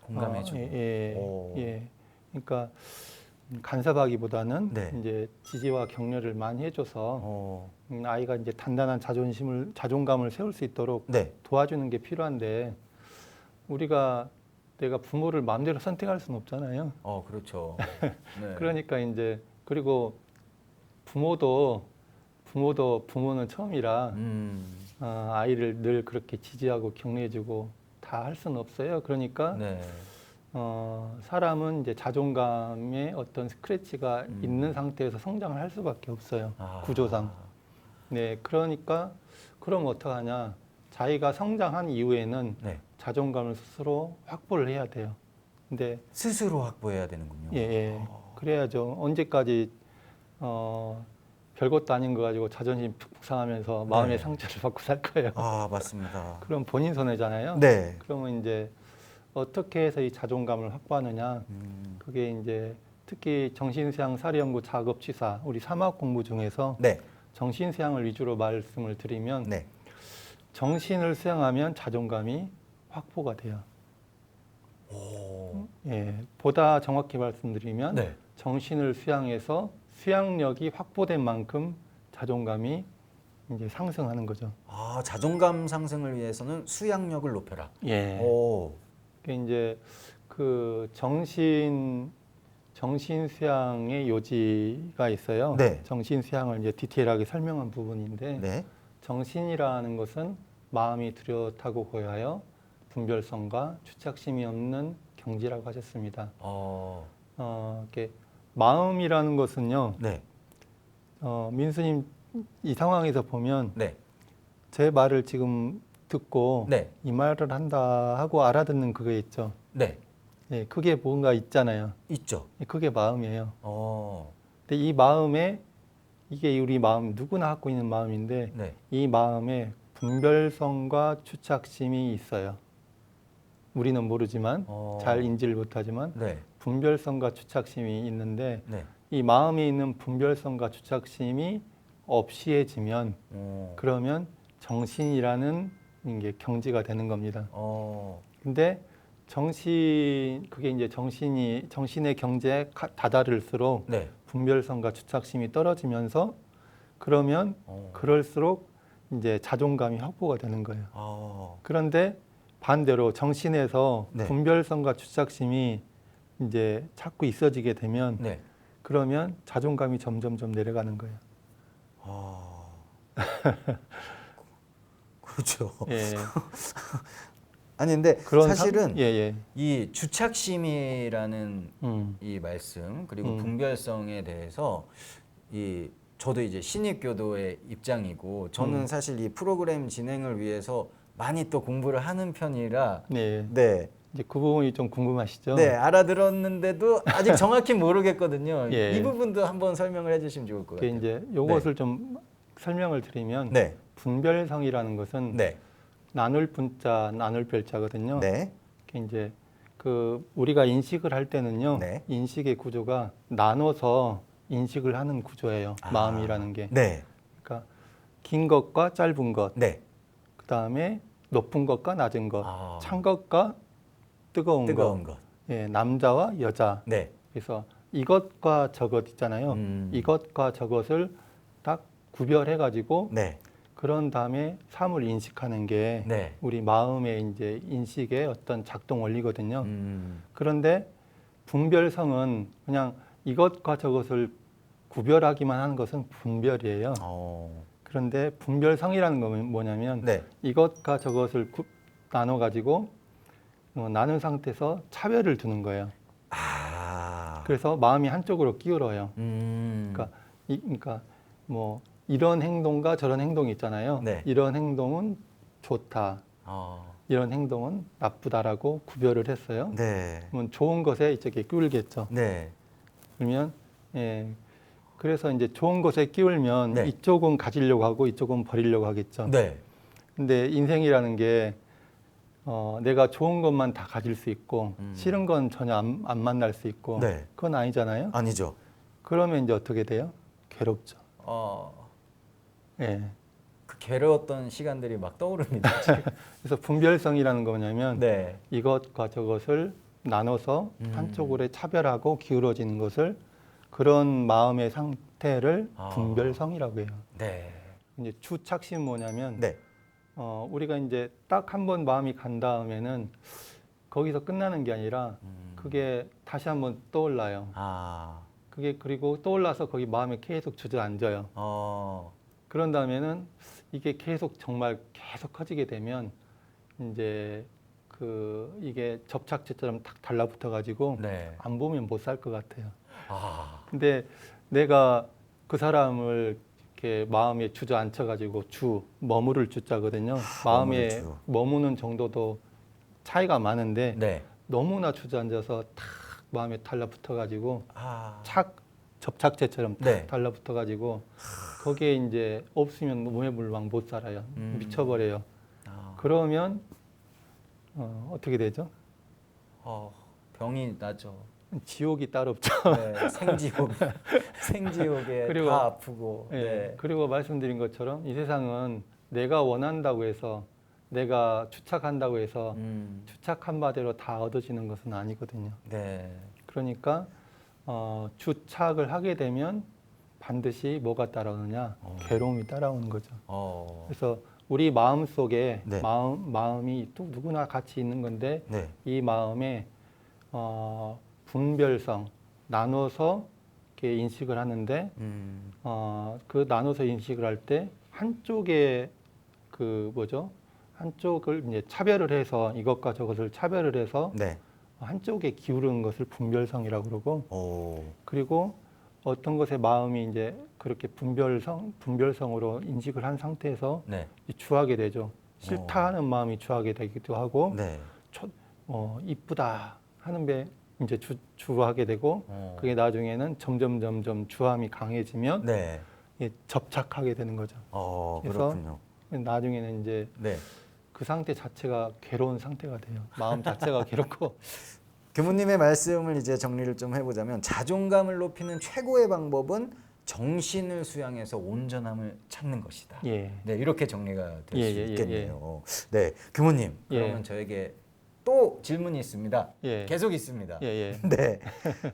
공감해주고. 오. 예. 그러니까 간섭하기보다는 네. 이제 지지와 격려를 많이 해줘서 어. 아이가 이제 단단한 자존감을 세울 수 있도록 네. 도와주는 게 필요한데 내가 부모를 마음대로 선택할 수는 없잖아요. 그렇죠. 네. 그러니까 이제 그리고 부모는 처음이라 아이를 늘 그렇게 지지하고 격려해주고 다 할 수는 없어요. 그러니까 네. 사람은 이제 자존감에 어떤 스크래치가 있는 상태에서 성장을 할 수밖에 없어요. 아. 구조상. 네, 그러니까 그럼 어떡하냐? 자기가 성장한 이후에는 네. 자존감을 스스로 확보를 해야 돼요. 근데 스스로 확보해야 되는군요. 예. 그래야죠. 언제까지 별것도 아닌 거 가지고 자존심 푹푹 상하면서 마음의 네. 상처를 받고 살 거예요. 맞습니다. 그럼 본인 손해잖아요. 네. 그러면 이제 어떻게 해서 이 자존감을 확보하느냐? 그게 이제 특히 정신수양 사례연구 작업 취사 우리 3학 공부 중에서 네. 정신수양을 위주로 말씀을 드리면 네. 정신을 수양하면 자존감이 확보가 돼요. 오. 예, 보다 정확히 말씀드리면 네. 정신을 수양해서 수양력이 확보된 만큼 자존감이 이제 상승하는 거죠. 자존감 상승을 위해서는 수양력을 높여라. 예. 오. 그게 이제 그 정신 수양의 요지가 있어요. 네. 정신 수양을 이제 디테일하게 설명한 부분인데 네. 정신이라는 것은 마음이 뚜렷하고 고요하여 분별성과 추착심이 없는 경지라고 하셨습니다. 이렇게 마음이라는 것은요. 네. 민수님 이 상황에서 보면 네. 제 말을 지금 듣고 네. 이 말을 한다 하고 알아듣는 그거 있죠. 네. 예, 그게 뭔가 있잖아요. 있죠. 그게 마음이에요. 어. 근데 이 마음에 이게 우리 마음 누구나 갖고 있는 마음인데 네. 이 마음에 분별성과 추착심이 있어요. 우리는 모르지만 잘 인지를 못하지만 네. 분별성과 추착심이 있는데 네. 이 마음에 있는 분별성과 추착심이 없이해지면 그러면 정신이라는 게 경지가 되는 겁니다. 근데 그게 이제 정신의 경지에 다다를수록 네. 분별성과 주착심이 떨어지면서 그러면 그럴수록 이제 자존감이 확보가 되는 거예요. 그런데 반대로 정신에서 네. 분별성과 주착심이 이제 자꾸 있어지게 되면 네. 그러면 자존감이 점점점 내려가는 거예요. 그렇죠. 예. 아니 근데 그런 사실은 예, 예. 이 주착심이라는 이 말씀 그리고 분별성에 대해서 이 저도 이제 신입교도의 입장이고 저는 사실 이 프로그램 진행을 위해서 많이 또 공부를 하는 편이라 네. 네. 이제 그 부분이 좀 궁금하시죠? 네, 알아들었는데도 아직 정확히 모르겠거든요. 예. 이 부분도 한번 설명을 해주시면 좋을 것 그게 같아요. 이제 요것을 좀 설명을 드리면 네, 분별성이라는 것은 네, 나눌 분자, 나눌 별자거든요. 네, 그게 이제 그 우리가 인식을 할 때는요. 네. 인식의 구조가 나눠서 인식을 하는 구조예요. 마음이라는 게. 네, 그러니까 긴 것과 짧은 것, 네. 그다음에 높은 것과 낮은 것, 아. 찬 것과 뜨거운 뜨거운 것, 것. 예, 남자와 여자. 네. 그래서 이것과 저것 있잖아요. 이것과 저것을 딱 구별해 가지고 네, 그런 다음에 삶을 인식하는 게 네. 우리 마음의 이제 인식의 어떤 작동 원리거든요. 음, 그런데 분별성은 그냥 이것과 저것을 구별하기만 하는 것은 분별이에요. 그런데 분별성이라는 건 뭐냐면 네. 이것과 저것을 나눠 가지고 나눈 상태에서 차별을 두는 거예요. 아, 그래서 마음이 한쪽으로 기울어요. 음, 그러니까 뭐 이런 행동과 저런 행동이 있잖아요. 네. 이런 행동은 좋다, 이런 행동은 나쁘다라고 구별을 했어요. 네, 그러면 좋은 것에 이쪽에 끼울겠죠. 네, 그러면 예, 그래서 이제 좋은 것에 끼울면 네. 이쪽은 가지려고 하고 이쪽은 버리려고 하겠죠. 네, 근데 인생이라는 게 내가 좋은 것만 다 가질 수 있고 싫은 건 전혀 안 만날 수 있고 네. 그건 아니잖아요. 아니죠. 그러면 이제 어떻게 돼요? 괴롭죠. 예. 그 괴로웠던 시간들이 막 떠오릅니다. 지금. 그래서 분별성이라는 거 뭐냐면 네, 이것과 저것을 나눠서 한쪽으로 차별하고 기울어지는 것을 그런 마음의 상태를 분별성이라고 해요. 네, 이제 주착심 뭐냐면 네, 우리가 이제 딱 한 번 마음이 간 다음에는 거기서 끝나는 게 아니라 그게 다시 한번 떠올라요. 그게 그리고 떠올라서 거기 마음에 계속 주저앉아요. 그런 다음에는 이게 계속 정말 계속 커지게 되면 이제 이게 접착제처럼 탁 달라붙어 가지고 네. 안 보면 못 살 것 같아요. 네. 근데 내가 그 사람을 이렇게 마음에 주저앉혀 가지고 머무를 주자거든요. 마음에 주. 머무는 정도도 차이가 많은데 네. 너무나 주저앉아서 탁 마음에 달라붙어 가지고 착 접착제처럼 탁 네. 달라붙어 가지고 거기에 이제 없으면 몸에 물방 못 살아요. 미쳐버려요. 그러면 어떻게 되죠? 병이 나죠. 지옥이 따로 없죠. 네, 생지옥에 그리고- 다 아프고. 예. 네. 그리고 말씀드린 것처럼 이 세상은 내가 원한다고 해서 내가 주착한다고 해서 주착한 바대로 다 얻어지는 것은 아니거든요. 네. 그러니까 주착을 하게 되면 반드시 뭐가 따라오느냐? 괴로움이 따라오는 거죠. 그래서 우리 마음 속에 네. 마음이 또 누구나 같이 있는 건데 네. 이 마음에 분별성 나눠서 이렇게 인식을 하는데 그 나눠서 인식을 할 때 한쪽에 한쪽을 이제 차별을 해서 이것과 저것을 차별을 해서 네. 한쪽에 기울는 것을 분별성이라고 그러고 그리고 어떤 것에 마음이 이제 그렇게 분별성으로 인식을 한 상태에서 네. 주하게 되죠. 싫다 하는 마음이 주하게 되기도 하고 네. 이쁘다 하는 배 이제 주하게 되고 그게 나중에는 점점 주함이 강해지면 네. 접착하게 되는 거죠. 그래서 그렇군요. 나중에는 이제 네. 그 상태 자체가 괴로운 상태가 돼요. 마음 자체가 괴롭고. 교무님의 말씀을 이제 정리를 좀 해보자면 자존감을 높이는 최고의 방법은 정신을 수양해서 온전함을 찾는 것이다. 예. 네, 이렇게 정리가 될 수 예. 있겠네요. 네, 교무님 예. 그러면 저에게 또 질문이 있습니다. 예. 계속 있습니다. 예, 예. 네.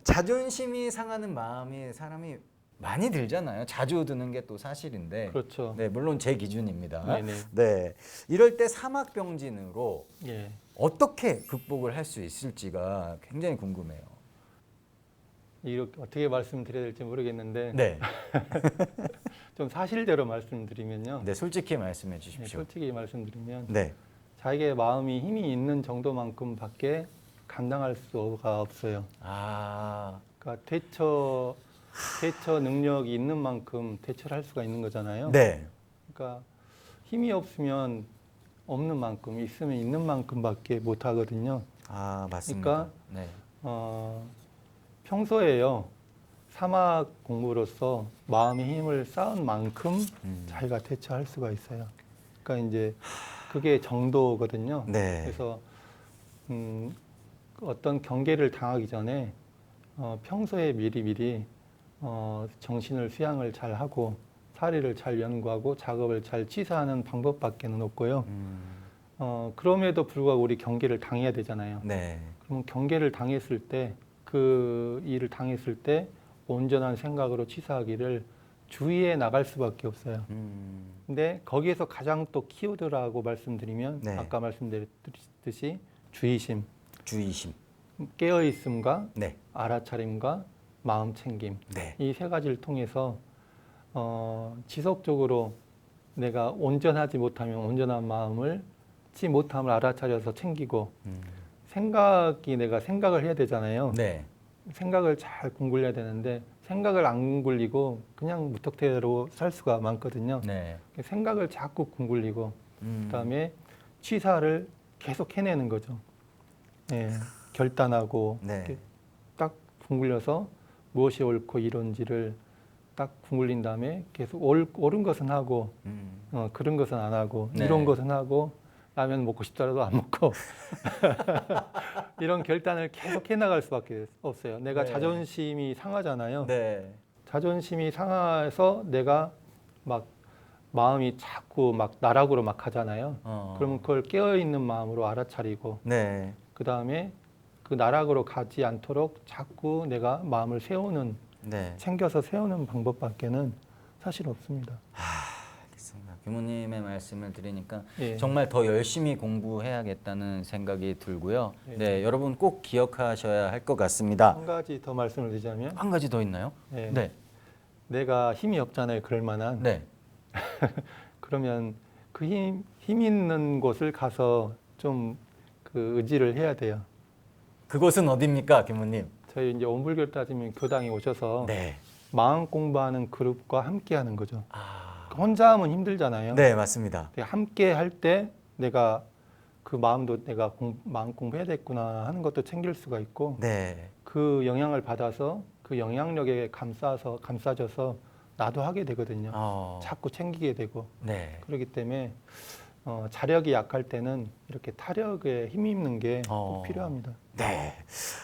자존심이 상하는 마음이 사람이 많이 들잖아요. 자주 드는 게 또 사실인데. 그렇죠. 네, 물론 제 기준입니다. 네네. 네. 이럴 때 사막병진으로 예. 어떻게 극복을 할 수 있을지가 굉장히 궁금해요. 이렇게 어떻게 말씀드려야 될지 모르겠는데 네. 좀 사실대로 말씀드리면요. 네, 솔직히 말씀해 네, 주십시오. 솔직히 말씀드리면 네. 자기의 마음이 힘이 있는 정도만큼밖에 감당할 수가 없어요. 아, 그러니까 대처 능력이 있는 만큼 대처를 할 수가 있는 거잖아요. 네. 그러니까 힘이 없으면 없는 만큼, 있으면 있는 만큼밖에 못 하거든요. 아, 맞습니다. 그러니까 네. 평소에요. 사막 공부로서 마음의 힘을 쌓은 만큼 자기가 대처할 수가 있어요. 그러니까 이제 그게 정도거든요. 네. 그래서 어떤 경계를 당하기 전에 평소에 미리 정신을 수양을 잘 하고 사리를 잘 연구하고 작업을 잘 취사하는 방법밖에는 없고요. 그럼에도 불구하고 우리 경계를 당해야 되잖아요. 네. 그럼 경계를 당했을 때 그 일을 당했을 때 온전한 생각으로 취사하기를 주의해 나갈 수밖에 없어요. 근데 거기에서 가장 또 키워드라고 말씀드리면 네. 아까 말씀드렸듯이 주의심, 주의심. 깨어있음과 네. 알아차림과 마음챙김 네. 이 세 가지를 통해서 지속적으로 내가 온전하지 못하면 온전한 마음을 알아차려서 챙기고 내가 생각을 해야 되잖아요. 네. 생각을 잘 공굴려야 되는데 생각을 안 공굴리고 그냥 무턱대로 살 수가 많거든요. 네. 생각을 자꾸 공굴리고 그다음에 취사를 계속 해내는 거죠. 예, 결단하고 네. 이렇게 딱 공굴려서 무엇이 옳고 이른지를 딱 공굴린 다음에 계속 옳은 것은 하고 그런 것은 안 하고 네. 이런 것은 하고 라면 먹고 싶더라도 안 먹고 이런 결단을 계속 해나갈 수밖에 없어요. 내가 네. 자존심이 상하잖아요. 네. 자존심이 상해서 내가 막 마음이 자꾸 막 나락으로 막 가잖아요. 그러면 그걸 깨어있는 마음으로 알아차리고 네. 그 다음에 그 나락으로 가지 않도록 자꾸 내가 마음을 세우는 네. 챙겨서 세우는 방법밖에는 사실 없습니다. 알겠습니다. 교무님의 말씀을 들으니까 예. 정말 더 열심히 공부해야겠다는 생각이 들고요. 예. 네, 여러분 꼭 기억하셔야 할 것 같습니다. 한 가지 더 말씀을 드리자면 한 가지 더 있나요? 예. 네. 내가 힘이 없잖아요. 그럴 만한. 네. 그러면 그 힘 있는 곳을 가서 좀 그 의지를 해야 돼요. 그곳은 어디입니까, 교무님? 저희 이제 온불교를 따지면 교당에 오셔서 네. 마음 공부하는 그룹과 함께 하는 거죠. 아. 혼자 하면 힘들잖아요. 네, 맞습니다. 근데 함께 할 때 내가 그 마음도 내가 마음 공부해야 되겠구나 하는 것도 챙길 수가 있고 네. 그 영향을 받아서 그 영향력에 감싸져서 나도 하게 되거든요. 자꾸 챙기게 되고 네. 그렇기 때문에 자력이 약할 때는 이렇게 타력에 힘입는 게 꼭 필요합니다. 네.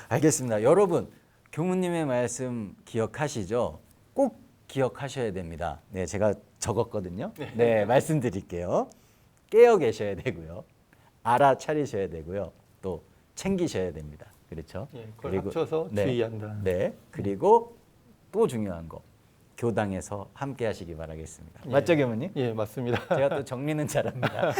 알겠습니다. 여러분, 교무님의 말씀 기억하시죠? 꼭 기억하셔야 됩니다. 네, 제가 적었거든요. 네, 말씀드릴게요. 깨어 계셔야 되고요. 알아차리셔야 되고요. 또 챙기셔야 됩니다. 그렇죠? 예, 그걸 합쳐서 네, 주의한다. 네. 그리고 또 중요한 거. 교당에서 함께 하시기 바라겠습니다. 예. 맞죠, 교무님? 예, 맞습니다. 제가 또 정리는 잘합니다.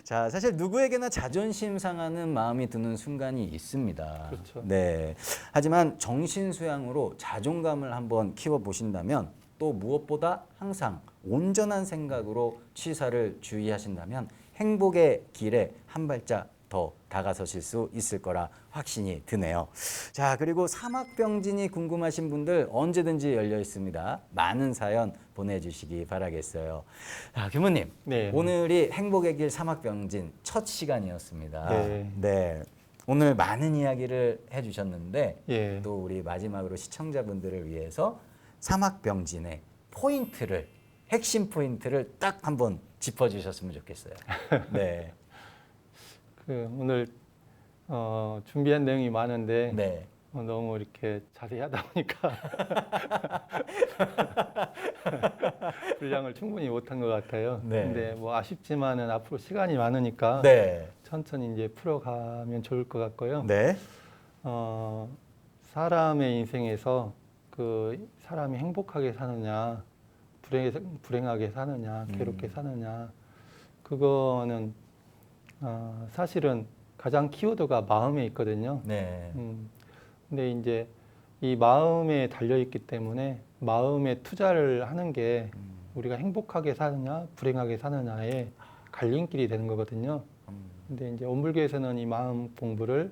자, 사실 누구에게나 자존심 상하는 마음이 드는 순간이 있습니다. 그렇죠. 네. 하지만 정신 수양으로 자존감을 한번 키워 보신다면 또 무엇보다 항상 온전한 생각으로 취사를 주의하신다면 행복의 길에 한 발짝 더 다가서실 수 있을 거라 확신이 드네요. 자, 그리고 사막병진이 궁금하신 분들 언제든지 열려 있습니다. 많은 사연 보내주시기 바라겠어요. 자, 교무님, 네. 오늘이 행복의 길 사막병진 첫 시간이었습니다. 네. 네. 오늘 많은 이야기를 해주셨는데 예. 또 우리 마지막으로 시청자분들을 위해서 사막병진의 포인트를 핵심 포인트를 딱 한번 짚어주셨으면 좋겠어요. 네. 오늘 준비한 내용이 많은데 네. 너무 이렇게 자세히 하다 보니까 분량을 충분히 못한 것 같아요. 네. 근데 뭐 아쉽지만은 앞으로 시간이 많으니까 네. 천천히 이제 풀어가면 좋을 것 같고요. 네. 사람의 인생에서 그 사람이 행복하게 사느냐, 불행하게 사느냐, 괴롭게 사느냐, 그거는 사실은 가장 키워드가 마음에 있거든요. 네. 근데 이제 이 마음에 달려 있기 때문에 마음에 투자를 하는 게 우리가 행복하게 사느냐, 불행하게 사느냐의 갈림길이 되는 거거든요. 근데 이제 온불교에서는 이 마음 공부를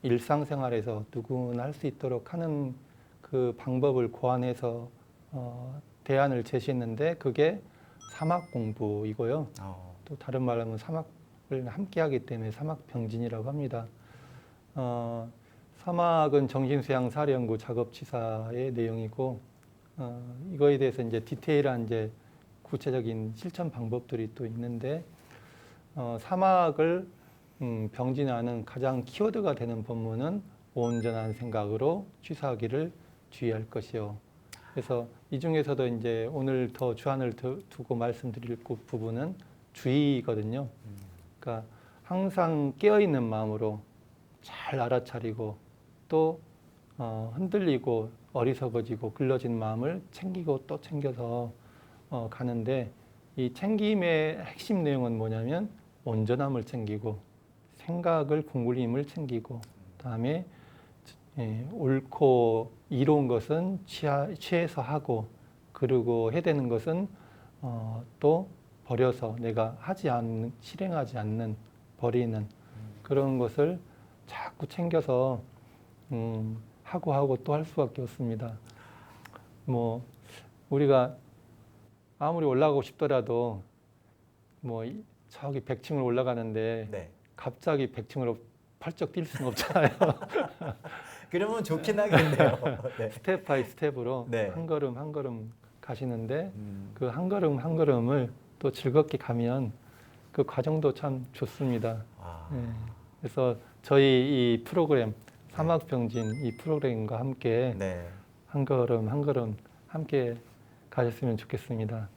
일상생활에서 누구나 할 수 있도록 하는 그 방법을 고안해서 대안을 제시했는데 그게 사막 공부이고요. 또 다른 말로 하면 사막을 함께 하기 때문에 사막병진이라고 합니다. 사막은 정신수양사례연구 작업지사의 내용이고 이거에 대해서 이제 디테일한 이제 구체적인 실천 방법들이 또 있는데 사막을 병진하는 가장 키워드가 되는 본문은 온전한 생각으로 취사하기를 주의할 것이요. 그래서 이 중에서도 이제 오늘 더 주안을 두고 말씀드릴 부분은 주의거든요. 그러니까 항상 깨어있는 마음으로 잘 알아차리고 또 흔들리고 어리석어지고 글러진 마음을 챙기고 또 챙겨서 가는데 이 챙김의 핵심 내용은 뭐냐면 온전함을 챙기고 생각을 궁굴림을 챙기고 그다음에 옳고 이로운 것은 취해서 하고 그리고 해되는 것은 또 버려서 내가 하지 않는 실행하지 않는 버리는 그런 것을 자꾸 챙겨서 하고 또 할 수밖에 없습니다. 뭐 우리가 아무리 올라가고 싶더라도 뭐 저기 100층을 올라가는데 네. 갑자기 100층으로 펄쩍 뛸 수는 없잖아요. 그러면 좋긴 하겠네요. 네. 스텝 바이 스텝으로 네. 한 걸음 한 걸음 가시는데 그 한 걸음 한 걸음을 또 즐겁게 가면 그 과정도 참 좋습니다. 네. 그래서 저희 이 프로그램 사막병진 이 프로그램과 함께 네. 한 걸음 한 걸음 함께 가셨으면 좋겠습니다.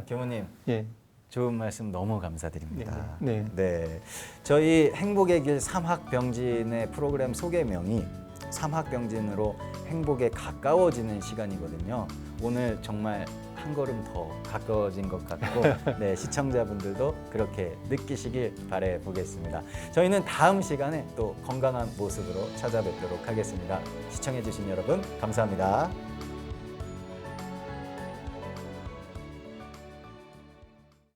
교무님 예. 좋은 말씀 너무 감사드립니다. 네. 네. 저희 행복의 길 삼학병진의 프로그램 소개명이 삼학병진으로 행복에 가까워지는 시간이거든요. 오늘 정말 한 걸음 더 가까워진 것 같고 네, 시청자분들도 그렇게 느끼시길 바라보겠습니다. 저희는 다음 시간에 또 건강한 모습으로 찾아뵙도록 하겠습니다. 시청해주신 여러분 감사합니다.